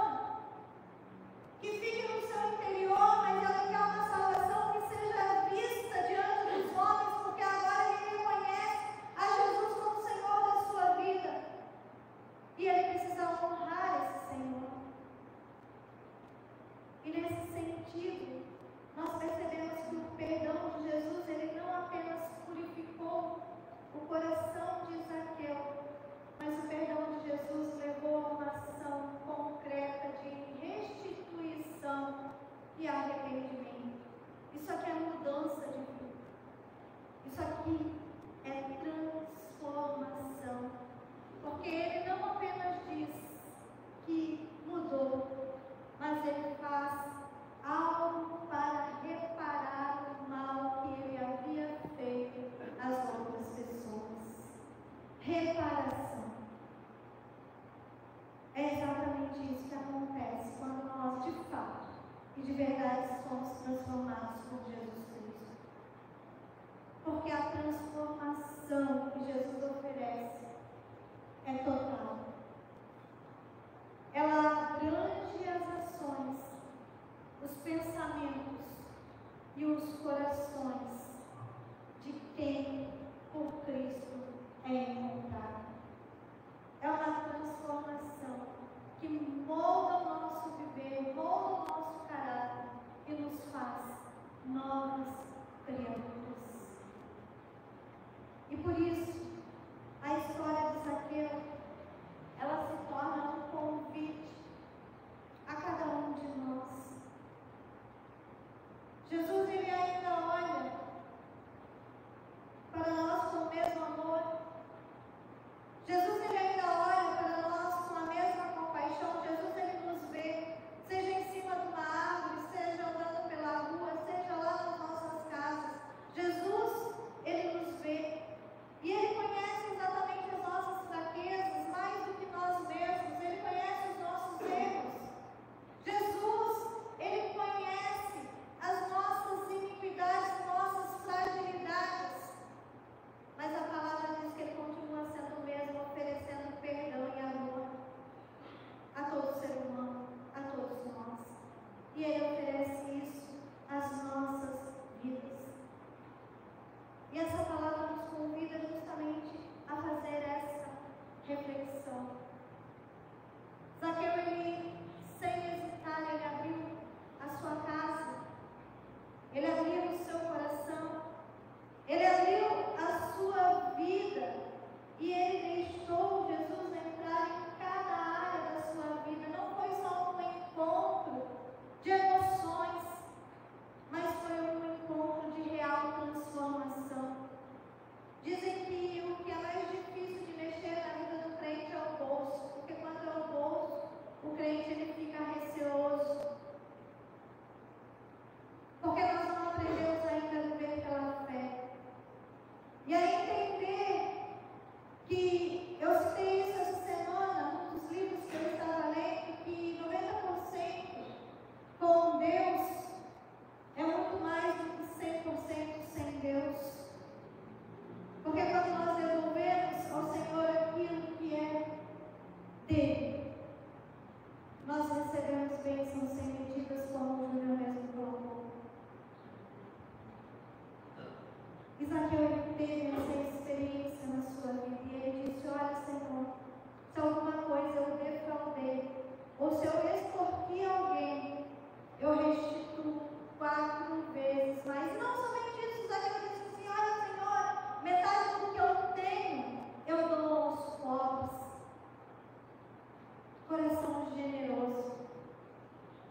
que fique no seu interior, mas ele quer uma salvação que seja vista diante dos homens, porque agora ele reconhece a Jesus como Senhor da sua vida. E ele precisa honrar esse Senhor. E nesse sentido, nós percebemos que o perdão de Jesus, ele não apenas purificou o coração de Zaqueu, mas o perdão de Jesus levou a uma ação concreta de restituição e arrependimento. Isso aqui é mudança de vida. Isso aqui é transformação. Porque ele não apenas diz que mudou, mas ele faz algo para reparar o mal que ele havia feito às outras pessoas. Reparação. É exatamente isso que acontece quando nós, de fato e de verdade, somos transformados por Jesus Cristo. Porque a transformação que Jesus oferece é total. Ela abrange as ações, os pensamentos e os corações de quem por Cristo sua vida. E Ele deixou Jesus entrar em cada área da sua vida. Não foi só um encontro de emoções, mas foi um encontro de real transformação. Dizem que o que é mais difícil de mexer na vida do crente é o bolso, porque quando é o bolso, o crente ele fica receoso. Porque nós não aprendemos ainda a viver pela fé. E a entender que, eu citei isso essa semana, num dos livros que eu estava lendo, que 90% com Deus é muito mais do que 100% sem Deus. Porque quando nós devolvemos ao Senhor aquilo que é dele, nós recebemos bênçãos sem medidas, como o Júnior mesmo colocou. Isaqueu teve essa experiência na sua vida e ele disse: olha, Senhor, se alguma coisa eu defraudei, ou se eu extorqui alguém, eu restituo 4 vezes mais. E não somente isso, Isaqueu disse assim: olha, Senhor, metade do que eu tenho, eu dou aos pobres. Coração generoso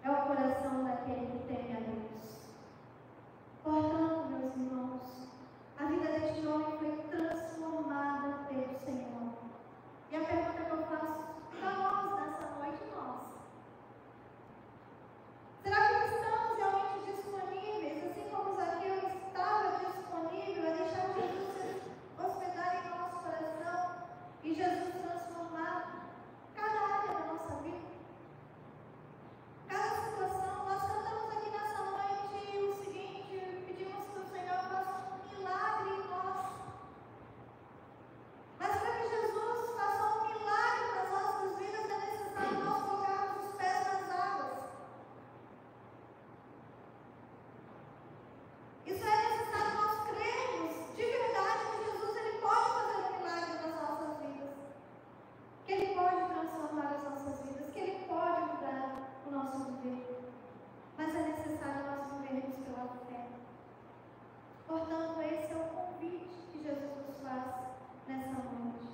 é o coração daquele que teme a Deus. Portanto, meus irmãos, a vida deste homem foi transformada pelo Senhor. E a pergunta que eu faço para nós nessa noite, nós: será que estamos realmente disponíveis, assim como Zaqueu estava disponível, a deixar Jesus se hospedar em nosso coração e Jesus transformar cada área da nossa vida? Cada situação. Nós cantamos aqui nessa noite o seguinte: pedimos que o Senhor faça um milagre em nós. Mas para que Jesus faça um milagre nas nossas vidas, é necessário nós colocarmos os pés nas águas. Isso é necessário nós crermos de verdade que Jesus ele pode fazer um milagre nas nossas vidas, que Ele pode transformar as nossas vidas, que Ele pode mudar o nosso viver. Mas é necessário nós vivermos pela fé. Portanto, esse é o convite que Jesus nos faz nessa noite.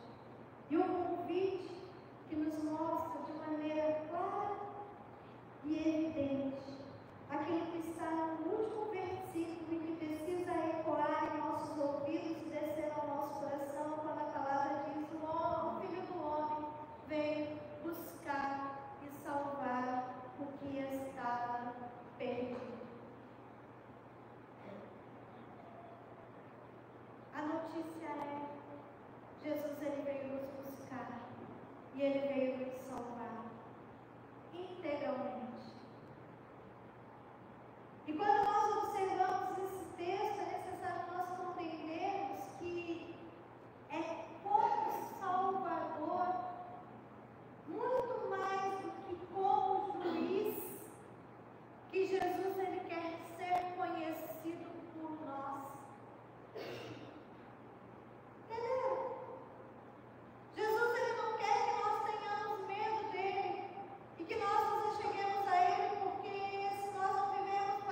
E um convite que nos mostra de maneira clara e evidente aquilo que está no último versículo e que precisa ecoar em nossos ouvidos e descer ao nosso coração, quando a palavra diz: o Filho do Homem veio buscar e salvar o que estava perdido. A notícia é: Jesus ele veio nos buscar e ele veio nos salvar integralmente. E quando nós observamos esse texto, é necessário nós compreendermos que é como Salvador, muito mais do que como juiz, que Jesus ele quer ser conhecido por nós. Entendeu? Jesus ele não quer que nós tenhamos medo dele e que nós nos acheguemos a ele, porque se nós não vivemos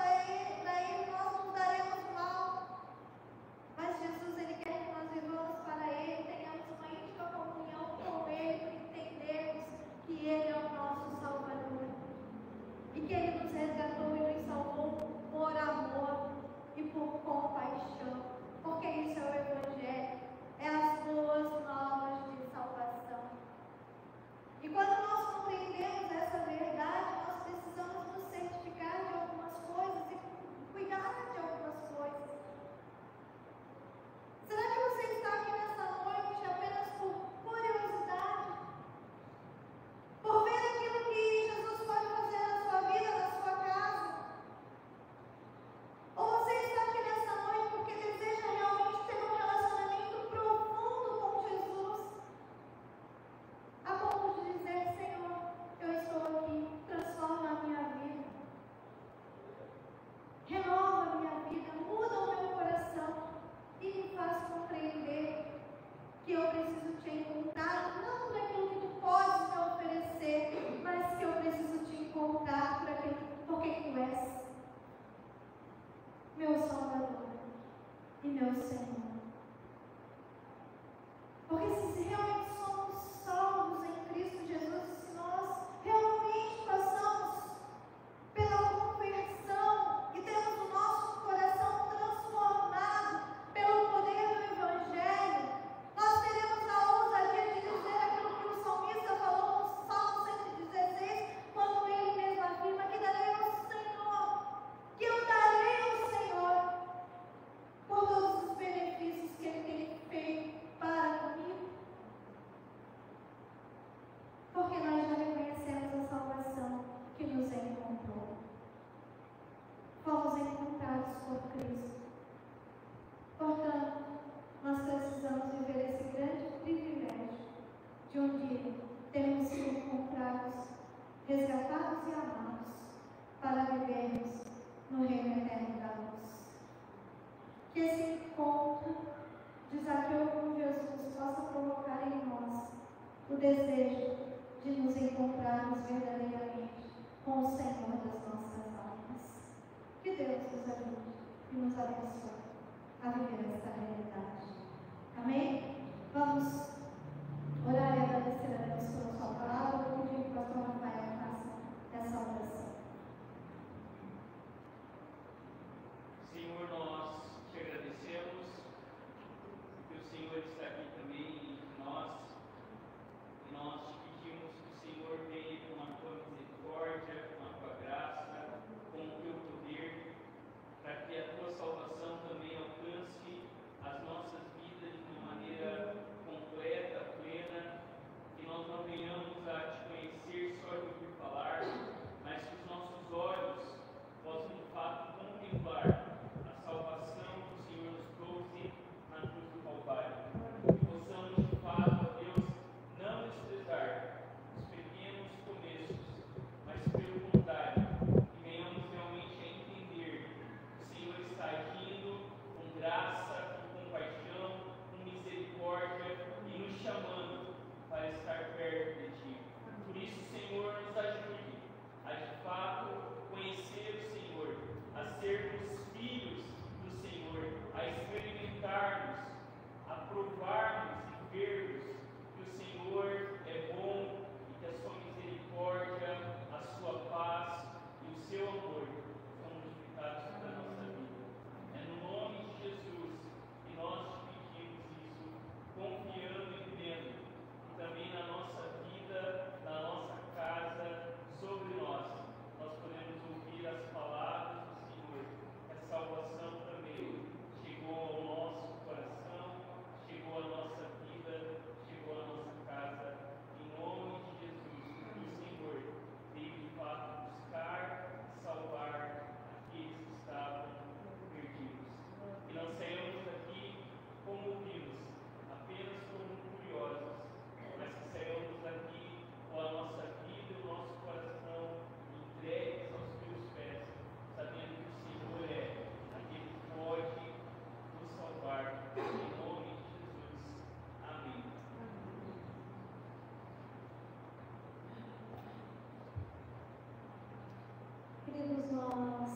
queridos, nós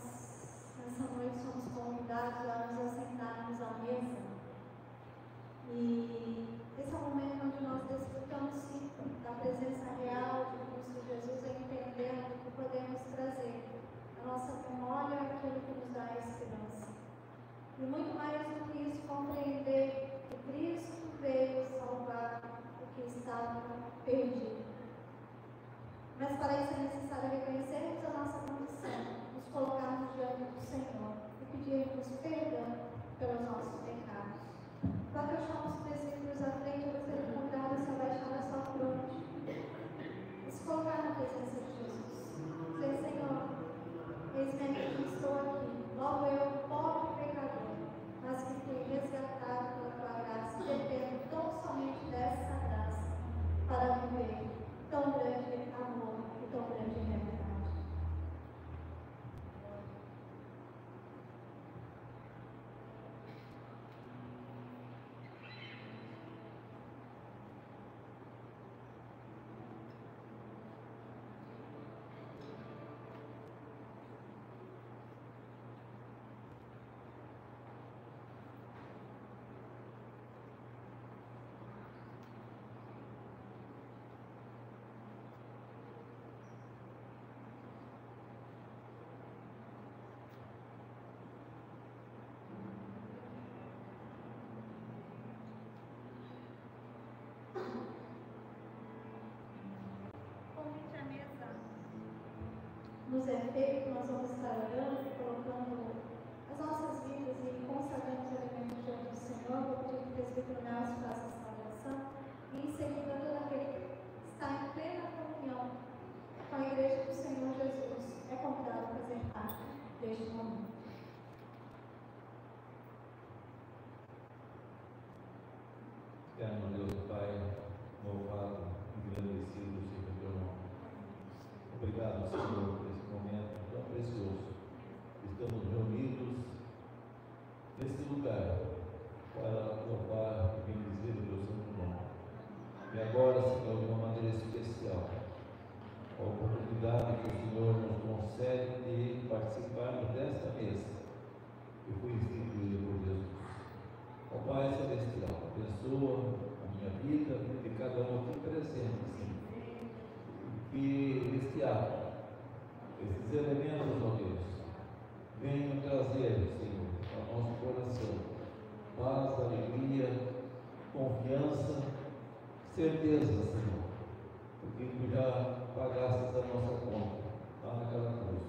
nessa noite somos convidados a nos assentarmos à mesa. E esse é o momento onde nós desfrutamos sim da presença real de Cristo Jesus, entendendo o que podemos trazer à nossa memória, aquilo que nos dá a esperança. E muito mais do que isso, compreender que Cristo veio salvar o que estava perdido. Mas para isso é necessário reconhecermos a nossa condição, nos colocarmos diante do Senhor e pedirmos perdão pelos nossos pecados. Enquanto eu chamo os presbíteros à frente, eu gostaria de convidar você a baixar a sua fronte e se colocar na presença de Jesus. Dizer, Senhor, eis-me aqui, estou aqui, logo eu, pobre pecador, mas que fui resgatado pela tua graça, e dependo tão somente dessa graça para viver tão grande amor e tão grande realidade. Nos é feito, nós vamos estar orando, colocando as nossas vidas e consagrando os elementos diante do Senhor. Vou pedir que o presbítero Nelson faça essa oração e em seguida todo aquele que está em plena comunhão com a Igreja do Senhor Jesus é convidado a fazer parte deste momento. Eterno Deus Pai, louvado, engrandecido seja o teu nome. Obrigado, Senhor, por esse momento tão precioso. Estamos reunidos neste lugar para louvar e bendizer o teu santo nome. E agora, Senhor, de uma maneira especial, a oportunidade que o Senhor nos concede de participarmos desta mesa que foi instituída por Jesus. Ó Pai Celestial, abençoa a minha vida, a vida de cada um aqui presente, Senhor. Que este ato, esses elementos, ó Deus, venham trazer, Senhor, ao nosso coração paz, alegria, confiança, certeza, Senhor, porque Tu já pagaste a nossa conta lá naquela cruz.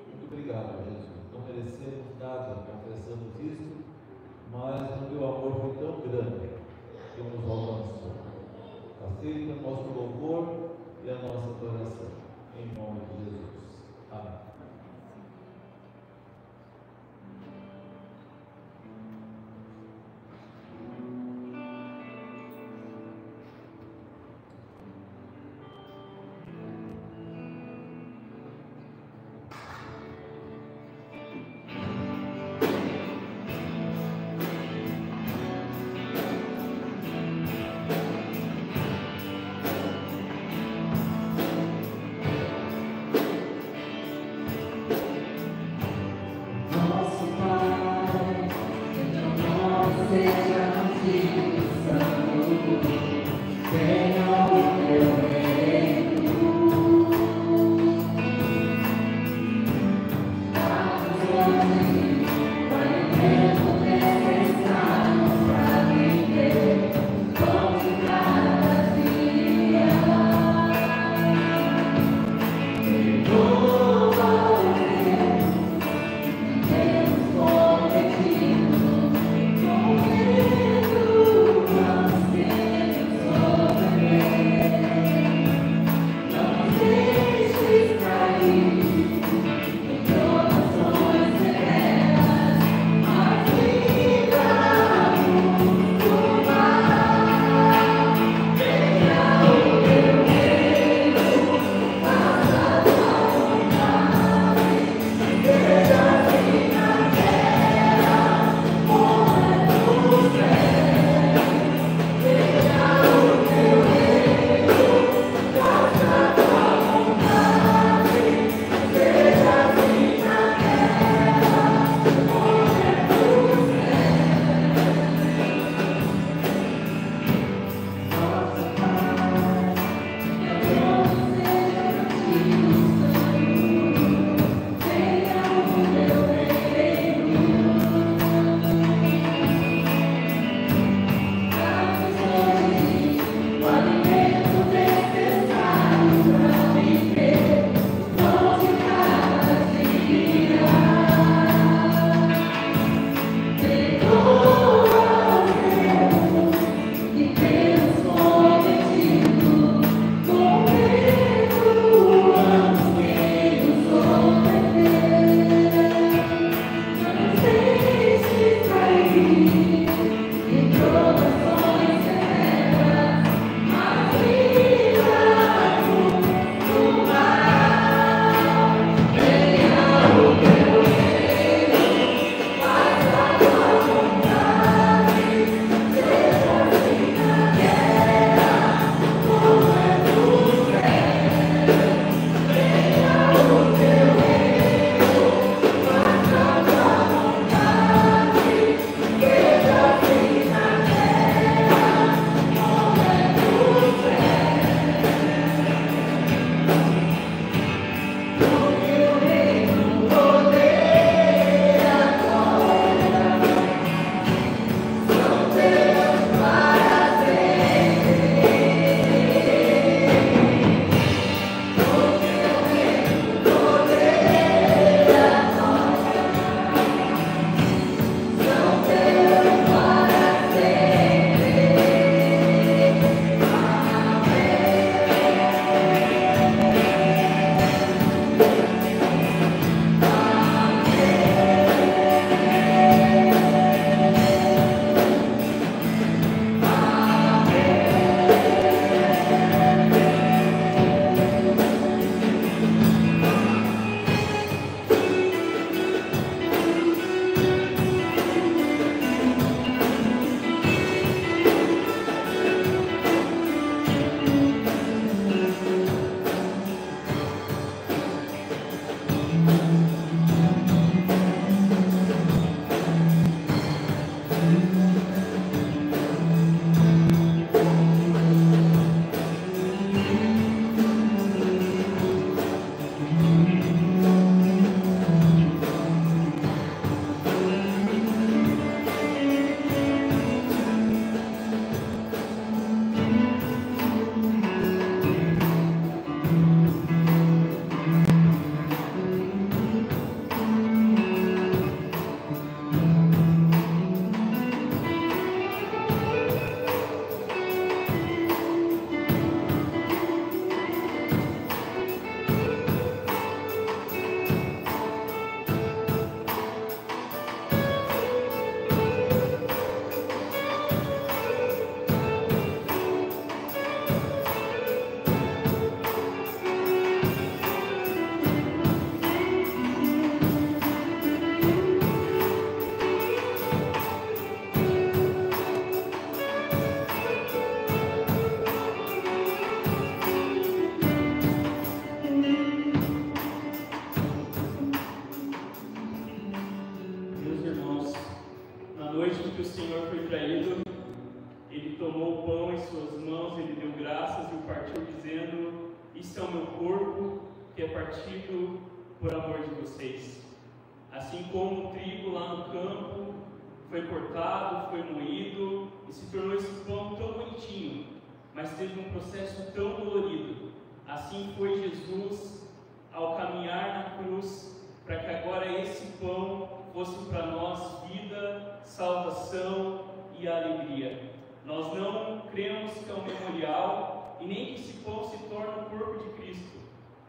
Muito obrigado, Jesus. Não merecemos nada, confessamos isso, mas o Teu amor foi tão grande que nos alcançou. Aceita nosso louvor e a nossa adoração, em nome de Jesus. Amém. partido por amor de vocês. Assim como o trigo lá no campo foi cortado, foi moído e se tornou esse pão tão bonitinho, mas teve um processo tão dolorido. Assim foi Jesus ao caminhar na cruz, para que agora esse pão fosse para nós vida, salvação e alegria. Nós não cremos que é um memorial e nem que esse pão se torne o corpo de Cristo,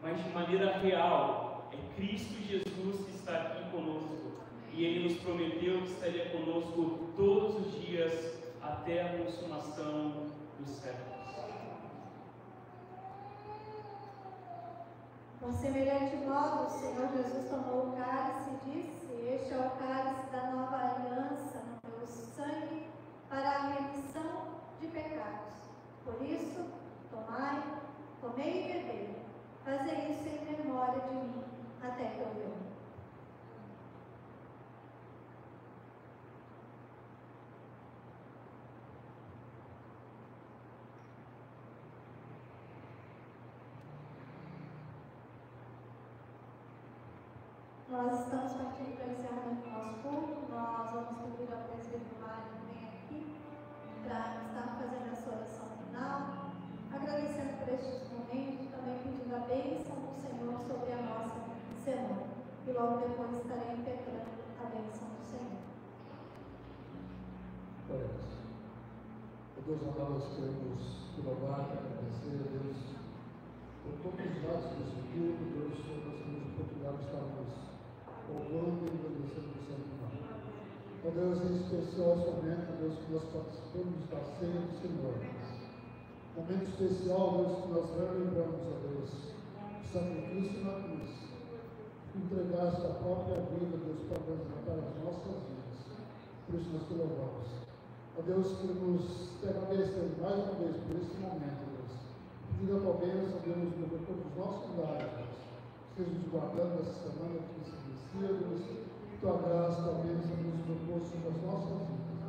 mas de maneira real, é Cristo Jesus que está aqui conosco. E Ele nos prometeu que estaria conosco todos os dias até a consumação dos séculos. Com semelhante modo, o Senhor Jesus tomou o cálice e disse: este é o cálice da nova aliança no meu sangue para a remissão de pecados. Por isso, tomai, comei e bebei. Fazei isso em memória de mim, até que eu venha. Nós estamos partindo para o encerramento do nosso culto. Nós vamos pedir ao presbítero Mário que vem aqui para estar fazendo essa oração final, agradecendo por estes momentos, também pedindo a bênção do Senhor sobre a nossa semana. E logo depois estarei impetrando a bênção do Senhor. Oremos. Deus amado, nós queremos louvar e agradecer a Deus por todos os lados desse culto. Deus, nós temos a oportunidade de estarmos louvando e agradecendo o Santo Nome. Ó Deus, em especial esse momento, Deus, que nós participamos da ceia do Senhor. Momento especial, Deus, que nós relembramos, ó Deus, o sacrifício na cruz. Entregaste a própria vida, Deus, para resgatar as nossas vidas. Por isso nós te louvamos. Ó Deus, que nos te agradecer mais uma vez por esse momento, Deus. Pedindo a tua bênção, Deus, por todos os nossos lares, Deus. Esteja nos guardando essa semana que se inicia, Deus. Tua graça, tua bênção nos propôs sobre as nossas vidas.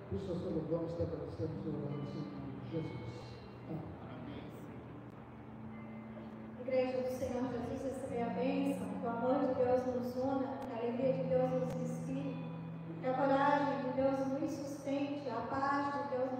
Por isso nós te louvamos, te agradecemos e oramos em nome de Jesus. Amém. Igreja do Senhor Jesus, receber a bênção, que o amor de Deus nos una, que a alegria de Deus nos inspire, que a coragem de Deus nos sustente, a paz de Deus